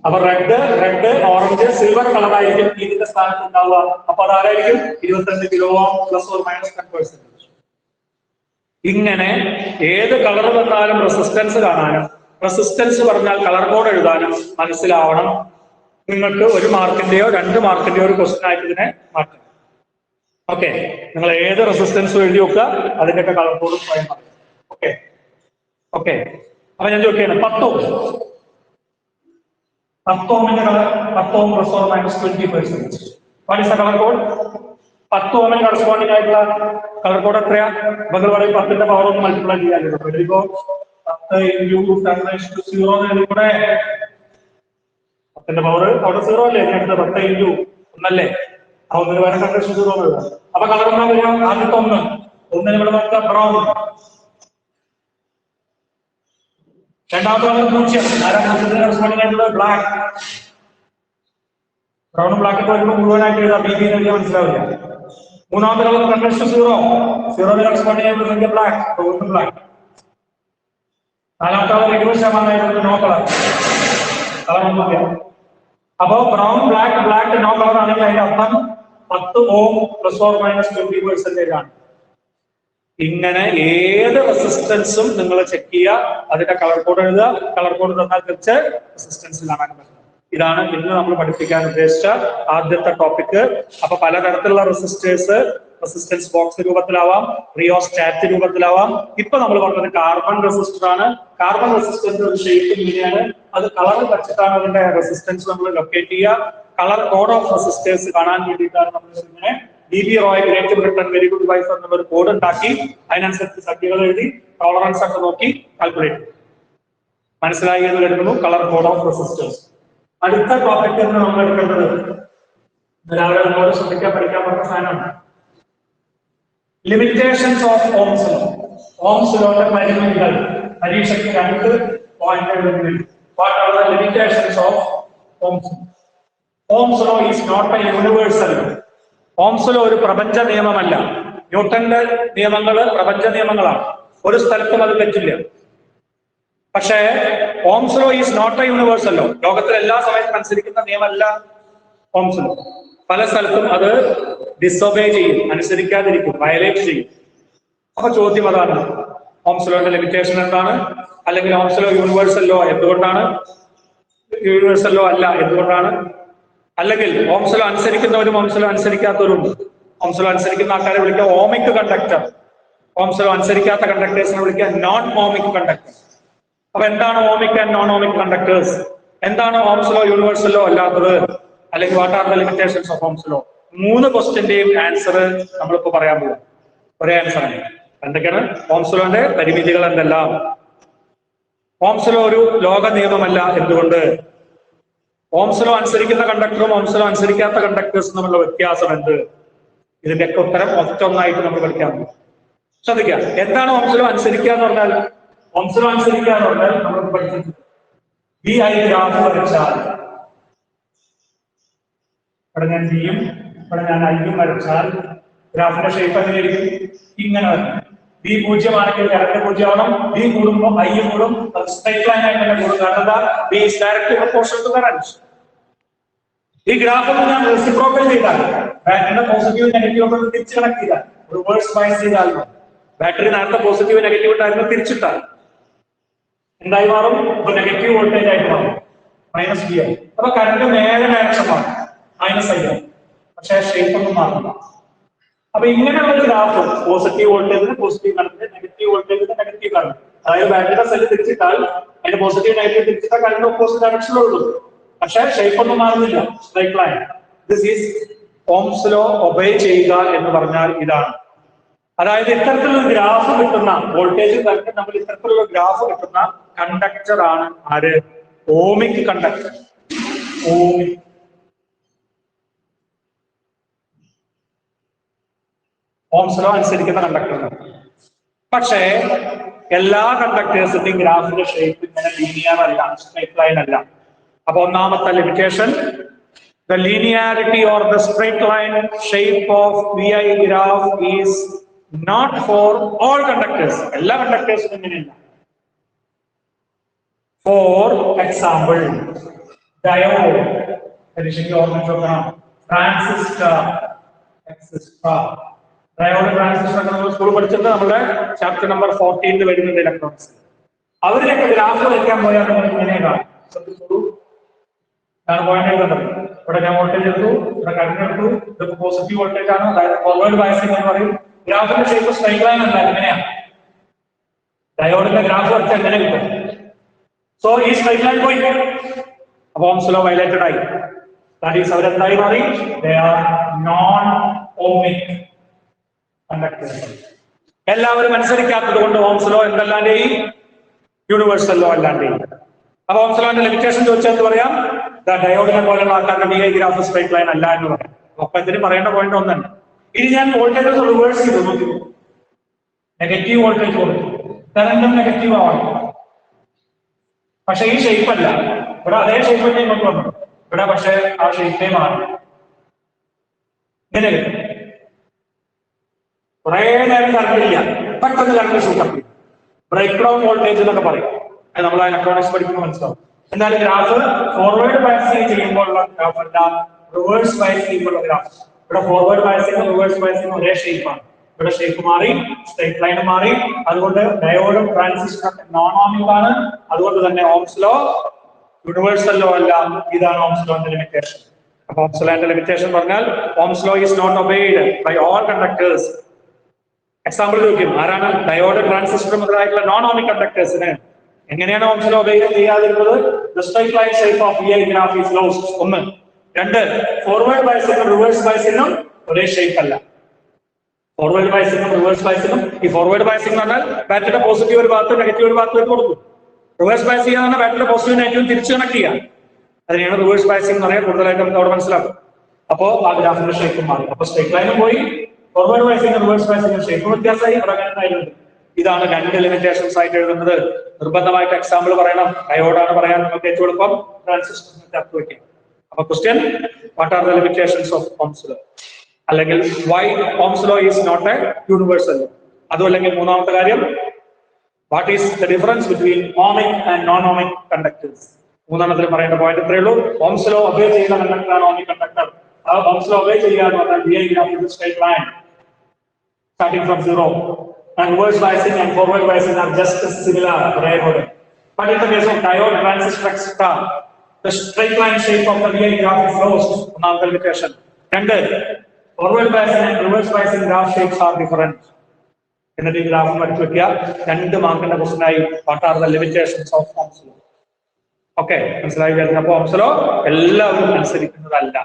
അപ്പൊ റെഡ് ഓറഞ്ച് സിൽവർ കളർ ആയിരിക്കും ഇതിന്റെ സ്ഥാനത്ത് ഉണ്ടാവുക. അപ്പൊ അതാരായിരിക്കും? 22 കിലോ ഓം +or -10%. ഇങ്ങനെ ഏത് കളർ വന്നാലും റെസിസ്റ്റൻസ് കാണാനും റെസിസ്റ്റൻസ് പറഞ്ഞാൽ കളർ കോഡ് എഴുതാനും മനസ്സിലാവണം. നിങ്ങൾക്ക് 1 മാർക്കിന്റെയോ 2 മാർക്കിന്റെയോ ഒരു ക്വസ്റ്റ്യൻ ആയിട്ട് ഇതിനെ മാറ്റാം. ഓക്കെ, നിങ്ങൾ ഏത് റെസിസ്റ്റൻസും എഴുതി വെക്കുക, അതിന്റെയൊക്കെ കളർ കോഡും സ്വയം പറയാം. Okay okay. അപ്പൊ ഞാൻ ചോദിക്കുകയാണ് 10 ഓമിന്റെ colour 10 ohm +or -20%. What is the colour code? 10 ഓമിന് കറസ്പോണ്ടിങ് ആയിട്ടുള്ള കളർ കോഡ് എത്രയാ? നിങ്ങൾ പറയും 10ന്റെ പവർ ഒന്ന് മൾട്ടിപ്ലൈ ചെയ്യാൻ. എഴുതിക്കോ. 10 ഇൻറ്റു 10⁻⁴ എഴുതിക്കൂടെ. 10ന്റെ പവർ അവിടെ 0 അല്ലേ? 10 ഇൻറ്റു 1 അല്ലേ? ആ 1ന് പകരം 10⁻⁴ എഴുതാം. അപ്പൊ കളർ എന്താ വരിക? ആദ്യത്തെ 1 ഇവിടെ നോക്കുക, ബ്രൗൺ. രണ്ടാമത്തെ കളർ 0. ആരാണ്? ബ്ലാക്ക്. ബ്രൗണും ബ്ലാക്കും വരുമ്പോൾ മുഴുവനായിട്ട് എഴുതാം. BB എന്ന് എഴുതിയാൽ മനസ്സിലാവില്ല. മൂന്നാമത്തെ കളർ കൺവെൻഷൻ സീറോ, സീറോയുടെ കറസ്പോണ്ടിങ് ചെയ്യുന്ന ബ്ലാക്ക്, ബ്ലാക്ക്. നാലാമത്തെ കളർ 20% നോ കളർ, കളറൊന്നുമില്ല. അപ്പോ brown black black no colour ആണെങ്കിൽ അതിന്റെ അർത്ഥം 10 ഓം ±20% ആണ്. ഇങ്ങനെ ഏത് റെസിസ്റ്റൻസും നിങ്ങൾ ചെക്ക് ചെയ്യുക, അതിന്റെ കളർ കോഡ് എഴുതുക, കളർ കോഡ് തന്നാൽ വെച്ച് റെസിസ്റ്റൻസ് കാണാൻ പറ്റും. ഇതാണ് ഇന്ന് നമ്മൾ പഠിപ്പിക്കാൻ ഉദ്ദേശിച്ച ആദ്യത്തെ ടോപ്പിക്. അപ്പൊ പലതരത്തിലുള്ള റെസിസ്റ്റൻസ് ബോക്സ് രൂപത്തിലാവാം, റിയോസ്റ്റാറ്റ് രൂപത്തിലാവാം. ഇപ്പൊ നമ്മൾ പറഞ്ഞത് കാർബൺ റെസിസ്റ്റർ ആണ്. കാർബൺ റെസിസ്റ്റൻസ് ഒരു ഷേപ്പ് ഇങ്ങനെയാണ്, അത് കളർ വെച്ചിട്ടാണ് അതിന്റെ റെസിസ്റ്റൻസ് നമ്മൾ ലൊക്കേറ്റ് ചെയ്യുക. കളർ കോഡ് ഓഫ് റെസിസ്റ്റേഴ്സ് കാണാൻ വേണ്ടിയിട്ടാണ് നമ്മൾ ഇങ്ങനെ DB Roy great Britain very good wise എന്നൊരു കോഡ് ഉണ്ടാക്കി അതിനനുസരിച്ച് സംഖ്യകൾ എഴുതി ടോളറൻസ് ഒക്കെ നോക്കി കാൽക്കുലേറ്റ്. മനസ്സിലായി എന്ന് കരുതുന്നു. Colour code of resistors. അടുത്ത ടോപ്പിക് എന്ന് നമ്മൾ എടുക്കേണ്ടത് രാവിലെ നമ്മളോട് ശ്രദ്ധിക്കാൻ പഠിക്കാൻ പറ്റുന്ന സാധനമാണ് limitations of Ohm's law. Ohm's ലോയുടെ പരിമിതികൾ. പരീക്ഷയ്ക്ക് 2 പോയിന്റ് എഴുതുന്നു. What are the limitations of Ohm's? Ohm's law is not a universal. Ohm's law ഒരു പ്രപഞ്ച നിയമമല്ല. ന്യൂട്ടന്റെ നിയമങ്ങൾ പ്രപഞ്ച നിയമങ്ങളാണ്, ഒരു സ്ഥലത്തും അത് തെറ്റില്ല. പക്ഷേ Ohm's law is not a universal law. ലോകത്തിൽ എല്ലാ സമയത്തും അനുസരിക്കുന്ന നിയമമല്ല ഓംസ് ലോ. പല സ്ഥലത്തും അത് ഡിസൊബേ ചെയ്യും, അനുസരിക്കാതിരിക്കും, വയലേറ്റ് ചെയ്യും. അപ്പൊ ചോദ്യം അതാണ്, ഓംസ് ലോയുടെ ലിമിറ്റേഷൻ എന്താണ്? അല്ലെങ്കിൽ ഓംസ് ലോ യൂണിവേഴ്സൽ ലോ എന്തുകൊണ്ടാണ്? യൂണിവേഴ്സൽ ലോ അല്ല എന്തുകൊണ്ടാണ്? അല്ലെങ്കിൽ ഓംസ് ലോ അനുസരിക്കുന്നവരും ഓംസ് ലോ അനുസരിക്കാത്തവരും. ഓംസ് ലോ അനുസരിക്കുന്ന ആൾക്കാരെ വിളിക്കുക ഓമിക് കണ്ടക്ടർ, ഓംസ് ലോ അനുസരിക്കാത്ത കണ്ടക്ടേഴ്സിനെ വിളിക്കുക നോൺ ഓമിക് കണ്ടക്ടർ. അപ്പൊ എന്താണ് ohmic and non ohmic conductors? എന്താണ് ഓംസ് ലോ യൂണിവേഴ്സൽ ലോ അല്ലാത്തത്? അല്ലെങ്കിൽ what are the limitations of Ohm's law? 3 ക്വസ്റ്റ്യന്റെയും ആൻസർ നമ്മളിപ്പോ പറയാൻ പോകും. ഒരേ ആൻസർ ആണ്. എന്തൊക്കെയാണ് ഓംസ് ലോന്റെ പരിമിതികൾ? എന്തെല്ലാം? ഓംസ് ലോ ഒരു ലോക നിയമമല്ല എന്തുകൊണ്ട്? ഓംസ് ലോ അനുസരിക്കുന്ന കണ്ടക്ടറും ഓംസ് ലോ അനുസരിക്കാത്ത കണ്ടക്ടേഴ്സും തമ്മിലുള്ള വ്യത്യാസം എന്ത്? ഇതിന്റെയൊക്കെ ഉത്തരം ഒറ്റൊന്നായിട്ട് നമ്മൾ പഠിക്കാൻ പോകും. ശ്രദ്ധിക്കുക, എന്താണ് ഓംസ് ലോ അനുസരിക്കുക എന്ന് പറഞ്ഞാൽ? ഓംസ് ലോ അനുസരിക്കുക എന്ന് പറഞ്ഞാൽ നമ്മൾ പഠിച്ചിട്ടുണ്ട് BI ഗ്രാഫ് വരച്ചാൽ, ഇവിടെ ഞാൻ ബിയും ഇവിടെ ഞാൻ ഐയും വരച്ചാൽ ഗ്രാഫിന്റെ ഷേപ്പ് എങ്ങനെയായിരിക്കും? ഇങ്ങനെ വരും. ബി 0 ആണെങ്കിൽ കറണ്ട് 0 ആവണം. ബി കൂടുമ്പോൾ ഐ കൂടും. സ്ട്രൈറ്റ് ലൈൻ ആയിട്ട് തന്നെ കൂടും. കാരണം B is directly proportional to current. ഈ ഗ്രാഫ് ഞാൻ റെസിപ്രോക്കൽ ചെയ്താൽ, ബാറ്ററിയുടെ പോസിറ്റീവ് നെഗറ്റീവ് ഒക്കെ തിരിച്ച് കണക്ട് ചെയ്താൽ, റിവേഴ്സ് ബയസ് ചെയ്താൽ, ബാറ്ററി നേരത്തെ പോസിറ്റീവ് നെഗറ്റീവ് ഉണ്ടായിരുന്നു, തിരിച്ചിട്ടാൽ എന്തായി മാറും? ഇപ്പൊ നെഗറ്റീവ് വോൾട്ടേജ് ആയിട്ട് മാറും, -V ആയി. അപ്പൊ കറണ്ട് നേരെ ഡയറക്ഷൻ മാറും, -I ആയി. പക്ഷെ ഷേപ്പ് ഒന്നും മാറില്ല. അപ്പൊ ഇങ്ങനെയുള്ള ഒരു ഗ്രാഫ് പോസിറ്റീവ് വോൾട്ടേജിന് പോസിറ്റീവ് കറണ്ട്, നെഗറ്റീവ് വോൾട്ടേജിന് നെഗറ്റീവ് കറണ്ട്. അതായത് ബാറ്ററിയുടെ സെല്ല് തിരിച്ചിട്ടാൽ അതിന്റെ പോസിറ്റീവ് നെഗറ്റീവ് തിരിച്ചിട്ടാൽ കറണ്ട് ഓപ്പോസിറ്റ് ഡയറക്ഷനിലുള്ളൂ. പക്ഷെ ഷേപ്പ് ഒന്നും മാറുന്നില്ല, straight line. This is Ohm's law obey ചെയ്യുക എന്ന് പറഞ്ഞാൽ ഇതാണ്. അതായത് ഇത്തരത്തിലുള്ള ഗ്രാഫ് കിട്ടുന്ന വോൾട്ടേജ് കറണ്ട് നമ്മൾ ഇത്തരത്തിലുള്ള ഗ്രാഫ് കിട്ടുന്ന കണ്ടക്ടർ ആണ് ആര്? Ohmic conductor. Ohmic Ohm's law അനുസരിക്കുന്ന കണ്ടക്ടർ. പക്ഷേ എല്ലാ കണ്ടക്ടേഴ്സിന്റെയും ഗ്രാഫിന്റെ ഷേപ്പ് ഇങ്ങനെ ലീനിയർ അല്ല, സ്ട്രൈറ്റ് ലൈൻ അല്ല. അപ്പൊ ഒന്നാമത്തെ limitation, the linearity or the straight line shape of VI graph is not for all conductors. എല്ലാ കണ്ടക്ടേഴ്സിനും ഇങ്ങനെയല്ല. For example, diode, പരീക്ഷയ്ക്ക് ഓർമ്മിച്ച് വെക്കണം, ട്രാൻസിസ്റ്റർ, എക്സെട്രാ. ഡയോഡ്, ട്രാൻസിസ്റ്റർ നമ്മൾ സ്കൂളിൽ പഠിച്ചിട്ട് നമ്മുടെ ചാപ്റ്റർ നമ്പർ 14 വരുന്നുണ്ട് ഇലക്ട്രോണിക്സ്. അവരിലൊക്കെ ഗ്രാഫ് വരയ്ക്കാൻ പോയാൽ നമ്മൾ ഇങ്ങനെയാണ്. ശ്രദ്ധിച്ചോളൂ, ഞാൻ പോയിന്റ് എഴുതുന്നത്. ഇവിടെ ഞാൻ വോൾട്ടേജ് എടുത്തു, ഇവിടെ കറണ്ട് എടുത്തു, ഇത് പോസിറ്റീവ് വോൾട്ടേജ് ആണ്, അതായത് ഫോർവേഡ് ബയസിംഗ് എന്ന് പറയും. ഗ്രാഫിന്റെ ഷേപ്പ് സ്ട്രൈറ്റ് ലൈൻ അല്ല, എങ്ങനെയാണ്? ഡയോഡിന്റെ ഗ്രാഫ് വരച്ചാൽ എങ്ങനെ കിട്ടും? സോ ഈ സ്ട്രൈറ്റ് ലൈൻ പോയി, അപ്പൊ ഓംസ് ലോ വയലേറ്റഡ് ആയി. ദാറ്റ് ഈസ് അവരെന്തായി മാറി? They are non ohmic conductors. എല്ലാവരും അനുസരിക്കാത്തത് കൊണ്ട് ഓംസ് ലോ എന്തെല്ലാണ്ട് യൂണിവേഴ്സൽ ലോ അല്ലാണ്ട്. അപ്പൊ ഓംസ് ലോന്റെ ലിമിറ്റേഷൻ ചോദിച്ചാൽ എന്ത് പറയാം? ഡയോഡിനെ പോലെയുള്ള ആൾക്കാരുടെ VI ഗ്രാഫ് സ്ട്രൈറ്റ് ലൈൻ അല്ല എന്ന് പറയാം. അപ്പൊ ഇതിന് പറയേണ്ട പോയിന്റ് ഒന്നല്ല. ഇനി ഞാൻ വോൾട്ടേജ് റിവേഴ്സ് ചെയ്തു നോക്കി, നെഗറ്റീവ് വോൾട്ടേജ് കൊടുത്തു, കറണ്ടും നെഗറ്റീവ് ആവണം. പക്ഷെ ഈ ഷേപ്പ് അല്ല, ഇവിടെ അതേ ഷേപ്പ് തന്നെ ഇങ്ങോട്ട് വന്നു, ഇവിടെ പക്ഷെ ആ ഷേപ്പേ മാറി. ഇങ്ങനെ കിട്ടും. കുറെ നേരം കറണ്ടില്ല, പെട്ടെന്ന് കറണ്ട് ഷൂട്ടപ്പ് ചെയ്യും. ബ്രേക്ക് ഡൗൺ വോൾട്ടേജ് എന്നൊക്കെ പറയും. അത് നമ്മൾ ഇലക്ട്രോണിക്സ് പഠിക്കുമ്പോൾ മനസ്സിലാവും. എന്നാൽ ഗ്രാഫ് ഫോർവേഡ് ബയസിംഗ് ചെയ്യുമ്പോഴുള്ള ഗ്രാഫ് അല്ല, റിവേഴ്സ് ബയസ് ചെയ്യുമ്പോഴുള്ള ഗ്രാഫ്. ഇവിടെ ഫോർവേഡ് ബയസിംഗ് റിവേഴ്സ് ബയസിംഗ് ഒരേ ഷേപ്പാണ്. ഇവിടെ ഷേപ്പ് മാറി, സ്ട്രേറ്റ് ലൈൻ മാറി. അതുകൊണ്ട് ഡയോഡും ട്രാൻസിസ്റ്ററും നോൺ ഓമിക് ആണ്. അതുകൊണ്ട് തന്നെ ഓംസ് ലോ യൂണിവേഴ്സൽ ലോ അല്ല. ഇതാണ് ഓംസ് ലോന്റെ ലിമിറ്റേഷൻ. അപ്പൊ ഓംസ് ലോന്റെ ലിമിറ്റേഷൻ പറഞ്ഞാൽ Ohm's law is not obeyed by all conductors. Example ചോദിക്കും, ആരാണ് ഡയോഡ് ട്രാൻസിസ്റ്റർ മുതലായിട്ടുള്ള നോൺ ഓമിക് കണ്ടക്ടേഴ്സിന് എങ്ങനെയാണ് ഓംസ് ലോ ഒബേ ചെയ്യാതിരുന്നത്? The straight line shape of VI graph is lost. ഒന്ന്. രണ്ട്, ഫോർവേഡ് ബയസിനും റിവേഴ്സ് ബയസിനും ഒരേ ഷേപ്പ് അല്ല. ഫോർവേഡ് ബയസിനും റിവേഴ്സ് ബയസിനും, ഈ ഫോർവേഡ് ബയസിംഗ് എന്ന് പറഞ്ഞാൽ ബാറ്ററിയുടെ പോസിറ്റീവ് ഒരു ഭാഗത്ത് നെഗറ്റീവ് ഒരു ഭാഗത്ത് കൊടുക്കും. റിവേഴ്സ് ബയസ് ചെയ്യാന്ന് പറഞ്ഞാൽ ബാറ്ററിയുടെ പോസിറ്റീവ് നെഗറ്റീവ് തിരിച്ചു കണക്ട് ചെയ്യാം. അതിനെയാണ് റിവേഴ്സ് ബയസിംഗ് എന്ന് പറയാൻ. കൂടുതലായിട്ട് നമുക്ക് അവിടെ മനസ്സിലാക്കും. അപ്പോ ആ ഗ്രാഫിന്റെ ഷേപ്പ് മാറി. അപ്പൊ സ്ട്രേറ്റ് ലൈനും പോയി, forward biasing reverse biasing shape വ്യത്യാസമായി. പ്രകടനമായിട്ടുണ്ട്. ഇതാണ് രണ്ട് ലിമിറ്റേഷൻസ് ആയിട്ട് എഴുതുന്നത്. നിർബന്ധമായിട്ട് എക്സാമ്പിൾ പറയണം. ഡയോഡാണ് പറയാൻ നമുക്ക് ഏറ്റവും എളുപ്പം, ട്രാൻസിസ്റ്ററിനെ ചേർത്ത് വെക്കാം. അപ്പൊ question, what are the limitations of Ohm's law? അല്ലെങ്കിൽ why Ohm's law is not a universal law? അതും അല്ലെങ്കിൽ മൂന്നാമത്തെ കാര്യം, what is the difference between ohmic and non ohmic conductors? മൂന്നാമത്തിൽ പറയേണ്ട പോയിന്റ് ഇത്രയേ ഉള്ളൂ. ഓംസ് ലോ ഒബേ ചെയ്യുന്ന കണ്ടക്ടറാണ് ഓമിക് കണ്ടക്ടർ. ആ ഓംസ് ലോ ഒബേ ചെയ്യുക എന്ന് പറഞ്ഞാൽ VI graph straight line starting from zero, and reverse biasing and forward biasing are just similar, but in the case of diode, transistor, etc., the straight line shape of the VI graph is lost. Another limitation. And forward biasing and reverse biasing graph shapes are different. In the graph പഠിച്ചു വെക്കുക. രണ്ട് മാർക്കിന്റെ question ആയി, what are the limitations of Ohm's law? Okay, മനസ്സിലായി വരുന്നത്. അപ്പൊ Ohm's law എല്ലാവരും അനുസരിക്കുന്നതല്ല.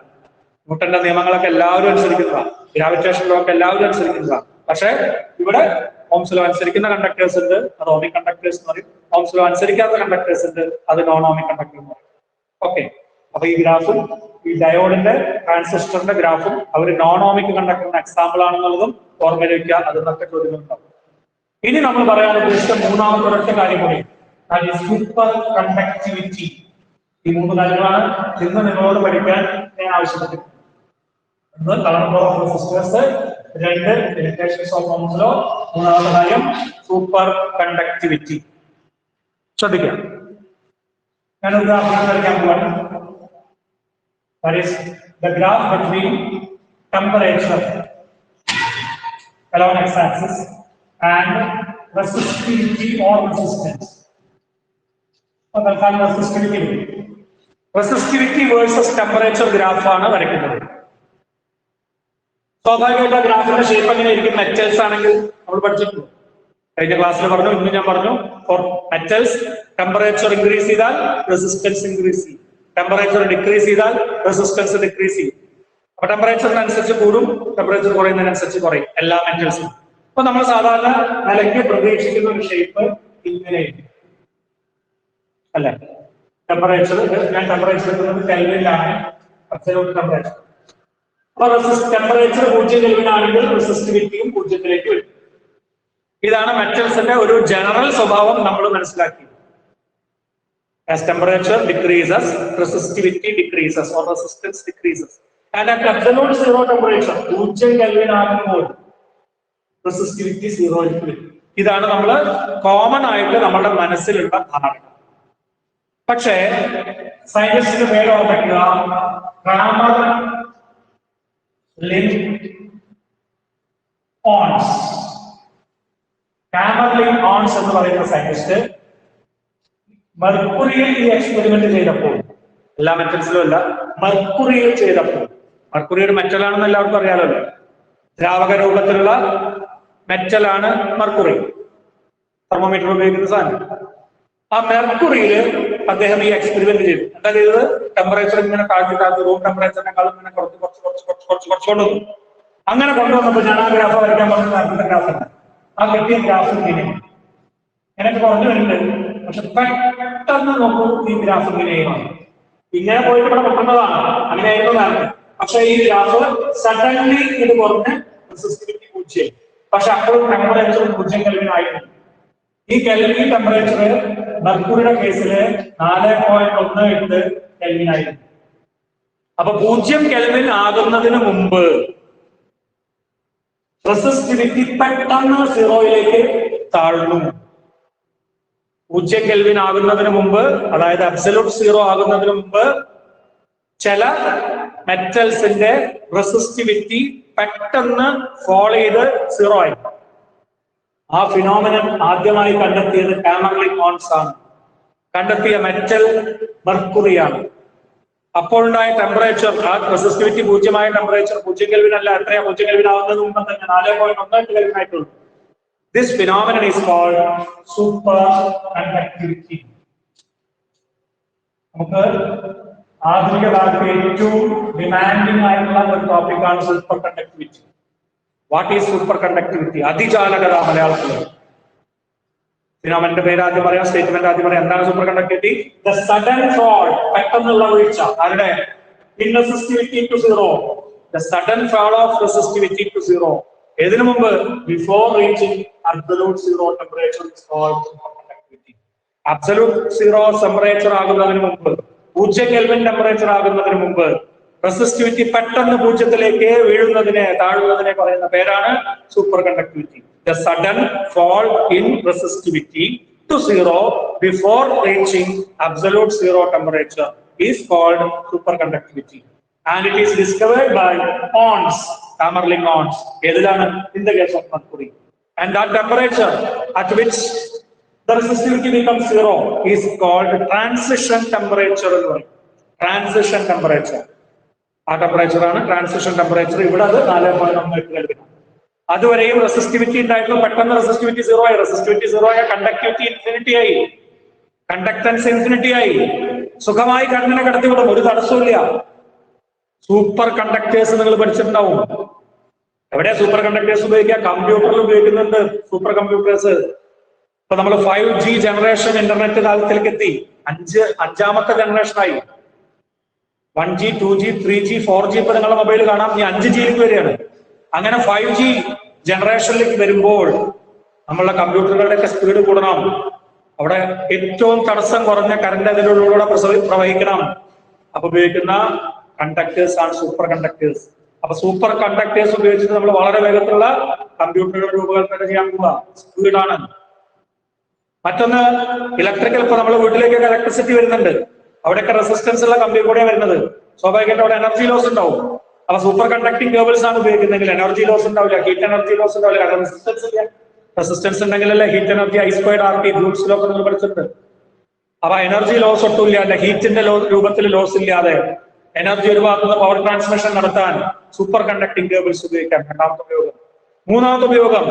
ന്യൂട്ടന്റെ നിയമങ്ങളൊക്കെ എല്ലാവരും അനുസരിക്കുന്നതാണ്. ഗ്രാവിറ്റേഷൻ ലോ ഒക്കെ എല്ലാവരും അനുസരിക്കുന്നതാണ്. പക്ഷെ ഇവിടെ ഓംസ് ലോ അനുസരിക്കുന്ന കണ്ടക്ടേഴ്സ് ഉണ്ട്, അത് ഓമിക് കണ്ടക്ടേഴ്സ് എന്ന് പറയും. ഓംസ് ലോ അനുസരിക്കാത്ത കണ്ടക്ടേഴ്സ് ഉണ്ട്, അത് നോൺ ഓമിക് കണ്ടക്ടർ എന്ന് പറയും. ഓക്കെ, അപ്പൊ ഈ ഗ്രാഫും ഈ ഡയോഡിന്റെ ട്രാൻസിസ്റ്ററിന്റെ ഗ്രാഫും അവർ നോൺ ഓമിക് കണ്ടക്ടറിന് എക്സാമ്പിൾ ആണെന്നുള്ളതും ഓർമ്മയിൽ വയ്ക്കുക. അതിനൊക്കെ ചോദ്യങ്ങളുണ്ടാവും. ഇനി നമ്മൾ പറയാൻ ഉദ്ദേശിച്ച മൂന്നാമത്തെ ഒരൊറ്റ കാര്യം കൂടി, സൂപ്പർ കണ്ടക്ടിവിറ്റി. ഈ മൂന്ന് കാര്യങ്ങളാണ് ഇന്ന് നിങ്ങളോട് പഠിക്കാൻ ഞാൻ ആവശ്യപ്പെട്ടിട്ടുണ്ട്. ഒന്ന്, കളർ ഓഫ് റെസിസ്റ്റേഴ്സ്. രണ്ട്, ലിമിറ്റേഷൻസ് ഓഫ് ഓംസ് ലോ. മൂന്നാമത്തെ കാര്യം, സൂപ്പർ കണ്ടക്ടിവിറ്റി. ശ്രദ്ധിക്കാം. ഞാൻ ഒരു ഗ്രാഫ് വരയ്ക്കാൻ പോവാണ്. That is the graph between temperature along x-axis and resistivity or resistance. Resistivity versus temperature ഗ്രാഫാണ് വരയ്ക്കുന്നത്. സ്വാഭാവികമായിട്ട് ഗ്രാഫിന്റെ ഷേപ്പ് എങ്ങനെ ഇരിക്കും? മെറ്റൽസ് ആണെങ്കിൽ നമ്മൾ പഠിച്ചിട്ടുണ്ട്. കഴിഞ്ഞ ക്ലാസ്സിൽ പറഞ്ഞു, ഇന്ന് ഞാൻ പറഞ്ഞു, ഫോർ മെറ്റൽസ് ടെമ്പറേച്ചർ ഇൻക്രീസ് ചെയ്താൽ റെസിസ്റ്റൻസ് ഇൻക്രീസ് ചെയ്യും, ടെമ്പറേച്ചർ ഡിക്രീസ് ചെയ്താൽ റെസിസ്റ്റൻസ് ഡിക്രീസ് ചെയ്യും. അപ്പൊ ടെമ്പറേച്ചറിനനുസരിച്ച് കൂടും, ടെമ്പറേച്ചർ കുറയുന്നതിനനുസരിച്ച് കുറയും എല്ലാ മെറ്റൽസും. അപ്പൊ നമ്മൾ സാധാരണ നിലയ്ക്ക് പ്രതീക്ഷിക്കുന്ന ഒരു ഷേപ്പ് ഇങ്ങനെ അല്ലെ? ടെമ്പറേച്ചർ, ഞാൻ ടെമ്പറേച്ചർ എടുക്കുന്നത് കെൽവിനിലാണ്, അബ്സല്യൂട്ട് ടെമ്പറേച്ചർ. അപ്പൊ ടെമ്പറേച്ചർ 0 കെൽവിൻ ആണെങ്കിൽ റെസിസ്റ്റിവിറ്റിയും 0-ലേക്ക് വരും. ഇതാണ് മെറ്റൽസിന്റെ ഒരു ജനറൽ സ്വഭാവം നമ്മൾ മനസ്സിലാക്കി. As temperature decreases, resistivity decreases or resistance decreases. And at absolute zero temperature, 0 Kelvin ആകുമ്പോൾ resistivity 0 ലേക്ക് വരും. ഇതാണ് നമ്മൾ കോമൺ ആയിട്ട് നമ്മുടെ മനസ്സിലുള്ള ധാരണ. പക്ഷേ സയന്റിസ്റ്റിന് പേര് ഓർമ്മിക്കുക, Kamerlingh Onnes. Kamerlingh Onnes എന്ന് പറയുന്ന സയന്റിസ്റ്റ് മെർക്കുറിയിൽ ഈ എക്സ്പെരിമെന്റ് ചെയ്തപ്പോൾ, എല്ലാ മെറ്റൽസിലും അല്ല, മെർക്കുറിയിൽ ചെയ്തപ്പോൾ, മെർക്കുറി ഒരു മെറ്റലാണെന്ന് എല്ലാവർക്കും അറിയാലോ, ദ്രാവക രൂപത്തിലുള്ള മെറ്റലാണ് മെർക്കുറി, തെർമോമീറ്റർ ഉപയോഗിക്കുന്ന സാധനം. ആ മെർക്കുറിയിൽ അദ്ദേഹം ഈ എക്സ്പെരിമെന്റ് ചെയ്തു. എന്താ ചെയ്തത്? ടെമ്പറേച്ചർ ഇങ്ങനെ താഴ്ത്തി റൂം ടെമ്പറേച്ചറിനെക്കാളും ഇങ്ങനെ കുറച്ച് കൊണ്ടുവന്നു. അങ്ങനെ കൊണ്ടുവന്നപ്പോൾ ഞാൻ ആ ഗ്രാഫ് വരയ്ക്കാൻ പറഞ്ഞ ഗ്രാഫാണ്. ആ കിട്ടിയ ഗ്രാഫ് എനിക്ക് കുറഞ്ഞു വരുന്നുണ്ട്. പക്ഷെ പെട്ടെന്ന് നോക്കൂ, ഈ ഗ്രാഫ് ഇങ്ങനെയാണ്. ഇങ്ങനെ പോയിട്ട് ഇവിടെ പൊട്ടുന്നതാണ്, അങ്ങനെയായിരുന്നതാണ്. പക്ഷെ ഈ ഗ്രാഫ് സഡൻലി ഇത് കുറഞ്ഞ് റെസിസ്റ്റിവിറ്റി 0, പക്ഷെ അപ്പോഴും ടെമ്പറേച്ചർ 0 കെൽവിൻ ആയിരുന്നു. ഈ കെൽവിൻ ടെമ്പറേച്ചർ മെർക്കുറിയുടെ കേസില് 4.18 കെൽവിൻ ആയിരുന്നു. അപ്പൊ 0 കെൽവിൻ ആകുന്നതിന് മുമ്പ് റെസിസ്റ്റിവിറ്റി പെട്ടെന്ന് സീറോയിലേക്ക് താഴ്ന്നു. 0 കെൽവിൻ ആകുന്നതിന് മുമ്പ്, അതായത് അബ്സല്യൂട്ട് സീറോ ആകുന്നതിന് മുമ്പ് ചില മെറ്റൽസിന്റെ റെസിസ്റ്റിവിറ്റി പെട്ടെന്ന് ഫോൾ ചെയ്ത് സീറോ ആയി. ആ ഫിനോമിനൻ ആദ്യമായി കണ്ടെത്തിയത് കാമർലിൻ ഓൺസ് ആണ്. കണ്ടെത്തിയ മെറ്റൽ മെർക്കുറിയാണ്. അപ്പോഴുണ്ടായ ടെമ്പറേച്ചർ, ആ റെസിസ്റ്റിവിറ്റി 0 ടെമ്പറേച്ചർ 0 കെൽവിൻ അല്ല, എത്രയാ 0 കെൽവിൻ ആവുന്നതിന് മുമ്പ് തന്നെ 4.18 കെൽവിൻ ആയിട്ടുള്ളൂ. This phenomenon is called superconductivity. നമുക്ക് ആധുനിക കാലത്ത് ഏറ്റവും ഡിമാൻഡിംഗ് ആയിട്ടുള്ള ഒരു ടോപ്പിക്കാണ് superconductivity. What is superconductivity? അതിജാലകത മലയാളത്തിൽ. ഫിനോമിനന്റെ പേര് ആദ്യം പറയാം, സ്റ്റേറ്റ്മെന്റ് ആദ്യം പറയാം. എന്താണ് superconductivity? The sudden fall, പെട്ടെന്നുള്ള വീഴ്ച. ആരുടെ? In resistivity to zero. The sudden fall of resistivity to zero. ഏതിനു മുമ്പ്? Before reaching absolute zero temperature is called superconductivity. Absolute zero temperature ആകുന്നതിന് മുമ്പ്, 0 കെൽവിൻ ടെമ്പറേച്ചർ ആകുന്നതിന് മുമ്പ് റെസിസ്റ്റിവിറ്റി പെട്ടെന്ന് 0ത്തിലേക്ക് വീഴുന്നതിനെ, താഴുന്നതിനെ പറയുന്ന പേരാണ് super conductivity. The sudden fall in resistivity to zero before reaching absolute zero temperature is called superconductivity, and it is discovered by Onnes, Kamerlingh Onnes. ഏതിലാണ്? In the case of mercury. And that temperature at which the resistivity becomes zero is called transition temperature. Transition temperature. ആ temperature ആണ് transition temperature. ഇവിടെ അത് 4.18 kelvin. അതുവരെയും resistivity ഉണ്ടായിരുന്നു, പെട്ടെന്ന് resistivity zero ആയി. Resistivity zero ആയ കണ്ടക്ടിവിറ്റി ഇൻഫിനിറ്റി ആയി, കണ്ടക്ടൻസ് ഇൻഫിനിറ്റി ആയി. സുഖമായി കണ്ണിനെ കടത്തിവിടും, ഒരു തടസ്സമില്ല. സൂപ്പർ കണ്ടക്ടേഴ്സ് നിങ്ങൾ പഠിച്ചിട്ടുണ്ടാവും. എവിടെ സൂപ്പർ കണ്ടക്ടേഴ്സ് ഉപയോഗിക്കുക? കമ്പ്യൂട്ടറിൽ ഉപയോഗിക്കുന്നുണ്ട് സൂപ്പർ കമ്പ്യൂട്ടേഴ്സ്. ഇപ്പൊ നമ്മൾ 5G ജനറേഷൻ ഇന്റർനെറ്റ് കാലത്തിലേക്ക് എത്തി. അഞ്ചാമത്തെ ജനറേഷനായി. 1G 2G 3G 4G ഇപ്പൊ നിങ്ങളുടെ മൊബൈൽ കാണാം. ഈ 5Gയിലേക്ക് വരികയാണ്. അങ്ങനെ 5G ജനറേഷനിലേക്ക് വരുമ്പോൾ നമ്മളുടെ കമ്പ്യൂട്ടറുകളുടെയൊക്കെ സ്പീഡ് കൂടണം. അവിടെ ഏറ്റവും തടസ്സം കുറഞ്ഞ കറണ്ട് അതിലൂടെ പ്രവഹിക്കണം. അപ്പൊ ഉപയോഗിക്കുന്ന കണ്ടക്ടേഴ്സ് ആണ് സൂപ്പർ കണ്ടക്ടേഴ്സ്. അപ്പൊ സൂപ്പർ കണ്ടക്ടേഴ്സ് ഉപയോഗിച്ചിട്ട് നമ്മൾ വളരെ വേഗത്തിലുള്ള കമ്പ്യൂട്ടറുകൾ രൂപകൽപ്പന ചെയ്യാൻ പോവുക. സ്പീഡാണ്. മറ്റൊന്ന് ഇലക്ട്രിക്കൽ. ഇപ്പൊ നമ്മൾ വീട്ടിലേക്കൊക്കെ ഇലക്ട്രിസിറ്റി വരുന്നുണ്ട്, അവിടെയൊക്കെ റെസിസ്റ്റൻസ് ഉള്ള കമ്പി കൂടെയാണ് വരുന്നത്. സ്വാഭാവികമായിട്ട് അവിടെ എനർജി ലോസ് ഉണ്ടാവും. അപ്പൊ സൂപ്പർ കണ്ടക്ടിങ് കേബിൾസ് ആണ് ഉപയോഗിക്കുന്നതെങ്കിൽ എനർജി ലോസ് ഉണ്ടാവില്ല, ഹീറ്റ് എനർജി ലോസ് ഉണ്ടാവില്ല. കാരണം റെസിസ്റ്റൻസ് ഇല്ല. റെസിസ്റ്റൻസ് ഉണ്ടെങ്കിലല്ലേ ഹീറ്റ് എനർജി I²RT ബ്രൂക്സിലൊക്കെ നിങ്ങൾ പഠിച്ചിട്ടുണ്ട്. അപ്പൊ എനർജി ലോസ് ഒട്ടും ഇല്ലാതെ, ഹീറ്റിന്റെ രൂപത്തിൽ ലോസ് ഇല്ലാതെ എനർജി ഒരു ഭാഗത്തുനിന്ന് പവർ ട്രാൻസ്മിഷൻ നടത്താൻ സൂപ്പർ കണ്ടക്ടിങ് കേബിൾസ് ഉപയോഗിക്കാം. രണ്ടാമത്തെ ഉപയോഗം. മൂന്നാമത്തെ ഉപയോഗം,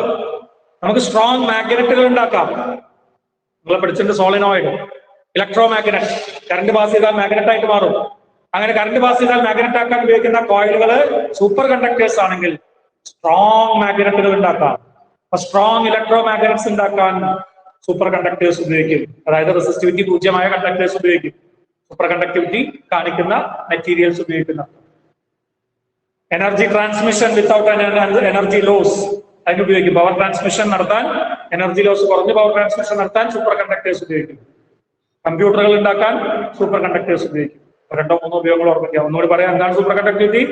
നമുക്ക് സ്ട്രോങ് മാഗ്നറ്റുകൾ ഉണ്ടാക്കാം. നിങ്ങൾ പഠിച്ചിട്ടുണ്ട് solenoid, electro magnet. Current pass ചെയ്താൽ മാഗ്നറ്റ് ആയിട്ട് മാറും. അങ്ങനെ കറണ്ട് പാസ് ചെയ്താൽ മാഗ്നറ്റ് ആക്കാൻ ഉപയോഗിക്കുന്ന കോയിലുകൾ സൂപ്പർ കണ്ടക്ടേഴ്സ് ആണെങ്കിൽ സ്ട്രോങ് മാഗ്നറ്റുകൾ ഉണ്ടാക്കാം. അപ്പൊ സ്ട്രോങ് ഇലക്ട്രോ മാഗ്നറ്റ്സ് ഉണ്ടാക്കാൻ സൂപ്പർ കണ്ടക്ടേഴ്സ് ഉപയോഗിക്കും. അതായത് റെസിസ്റ്റിവിറ്റി 0 കണ്ടക്ടേഴ്സ് ഉപയോഗിക്കും. സൂപ്പർ കണ്ടക്ടിവിറ്റി കാണിക്കുന്ന മെറ്റീരിയൽസ് ഉപയോഗിക്കുന്ന. Energy transmission without energy loss അതിന് ഉപയോഗിക്കും. പവർ ട്രാൻസ്മിഷൻ നടത്താൻ, എനർജി ലോസ് കുറഞ്ഞ് പവർ ട്രാൻസ്മിഷൻ നടത്താൻ സൂപ്പർ കണ്ടക്ടേഴ്സ് ഉപയോഗിക്കും. കമ്പ്യൂട്ടറുകൾ ഉണ്ടാക്കാൻ സൂപ്പർ കണ്ടക്ടേഴ്സ് ഉപയോഗിക്കും. 2-3 ഉപയോഗങ്ങൾ ഓർമ്മിക്കുക. ഒന്നുകൂടി പറയാം, എന്താണ് സൂപ്പർ കണ്ടക്ടിവിറ്റി?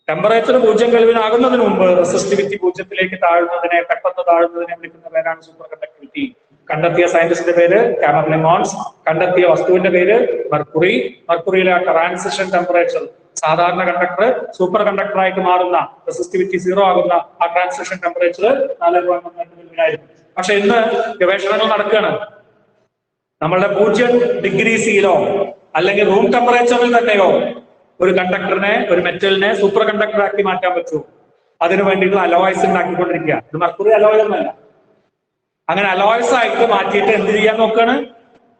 ടെമ്പറേച്ചർ 0 കെൽവിൻ ആകുന്നതിന് മുമ്പ് റെസിസ്റ്റിവിറ്റി 0ത്തിലേക്ക് താഴുന്നതിനെ, പെട്ടെന്ന് താഴുന്നതിനെ വിളിക്കുന്ന പേരാണ് സൂപ്പർ കണ്ടക്ടിവിറ്റി. കണ്ടെത്തിയ സയന്റിസ്റ്റിന്റെ പേര് കാമർലിംഗ് ഓൺസ്. കണ്ടെത്തിയ വസ്തുവിന്റെ പേര് മെർക്കുറി. മെർക്കുറിയിലെ ട്രാൻസിഷൻ ടെമ്പറേച്ചർ, സാധാരണ കണ്ടക്ടർ സൂപ്പർ കണ്ടക്ടർ ആയിട്ട് മാറുന്ന, റെസിസ്റ്റിവിറ്റി 0 ആകുന്ന ആ ട്രാൻസിഷൻ ടെമ്പറേച്ചർ 4.18 കെൽവിൻ ആയിരുന്നു. പക്ഷെ ഇന്ന് ഗവേഷണങ്ങൾ നടക്കുകയാണ്. നമ്മളുടെ 0 ഡിഗ്രി സീലോ അല്ലെങ്കിൽ റൂം ടെമ്പറേച്ചറിൽ തന്നെയോ ഒരു കണ്ടക്ടറിനെ, ഒരു മെറ്റലിനെ സൂപ്പർ കണ്ടക്ടർ ആക്കി മാറ്റാൻ പറ്റുമോ? അതിനു വേണ്ടിയിട്ടുള്ള അലോയ്സ് ഉണ്ടാക്കിക്കൊണ്ടിരിക്കുക. ഇത് മെർക്കുറി അലോയ് ഒന്നല്ല. അങ്ങനെ അലോയ്സ് ആയിട്ട് മാറ്റിയിട്ട് എന്ത് ചെയ്യാൻ നോക്കുകയാണ്?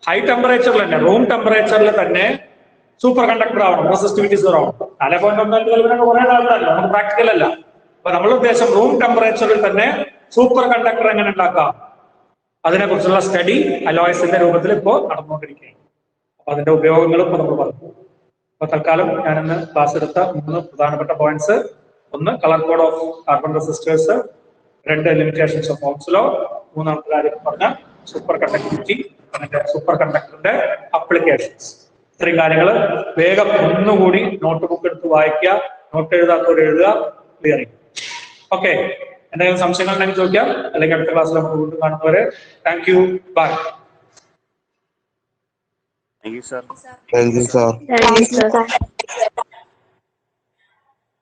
ഹൈ ടെമ്പറേച്ചറിൽ തന്നെ, റൂം ടെമ്പറേച്ചറിൽ തന്നെ സൂപ്പർ കണ്ടക്ടർ ആവണം, റെസിസ്റ്റിവിറ്റി 0 ആവണം. 4.18 കെൽവിനൊക്കെ കുറേ ആൾക്കാരല്ല, നമുക്ക് പ്രാക്ടിക്കൽ അല്ല. അപ്പൊ നമ്മളുടെ ഉദ്ദേശം റൂം ടെമ്പറേച്ചറിൽ തന്നെ സൂപ്പർ കണ്ടക്ടർ എങ്ങനെ ഉണ്ടാക്കാം, അതിനെക്കുറിച്ചുള്ള സ്റ്റഡി അലോയ്സിന്റെ രൂപത്തിൽ ഇപ്പോൾ നടന്നുകൊണ്ടിരിക്കുകയാണ്. അപ്പൊ അതിന്റെ ഉപയോഗങ്ങളും ഇപ്പൊ നമ്മൾ പറഞ്ഞു. അപ്പൊ തൽക്കാലം ഞാനിന്ന് ക്ലാസ് എടുത്ത 3 പ്രധാനപ്പെട്ട points: 1 colour code of carbon resistors, 2 limitations of Ohm's law, 3ാമത്തെ കാര്യം പറഞ്ഞ സൂപ്പർ കണ്ടക്ടിവിറ്റി, അതിന്റെ സൂപ്പർ കണ്ടക്ടറിന്റെ അപ്ലിക്കേഷൻസ്. ഇത്രയും കാര്യങ്ങൾ വേഗം ഒന്നുകൂടി നോട്ട് ബുക്ക് എടുത്ത് വായിക്കുക. നോട്ട് എഴുതാത്തവർ എഴുതുക, ക്ലിയർ ചെയ്യും. ഓക്കെ. എന്തെങ്കിലും സംശയങ്ങൾ ഉണ്ടെങ്കിൽ ചോദിക്കാം, അല്ലെങ്കിൽ അടുത്ത ക്ലാസ്സിൽ നമുക്ക് വീണ്ടും കാണുന്നവരെ thank you, bye. Thank you, sir. Thank you, sir. Thank you, sir.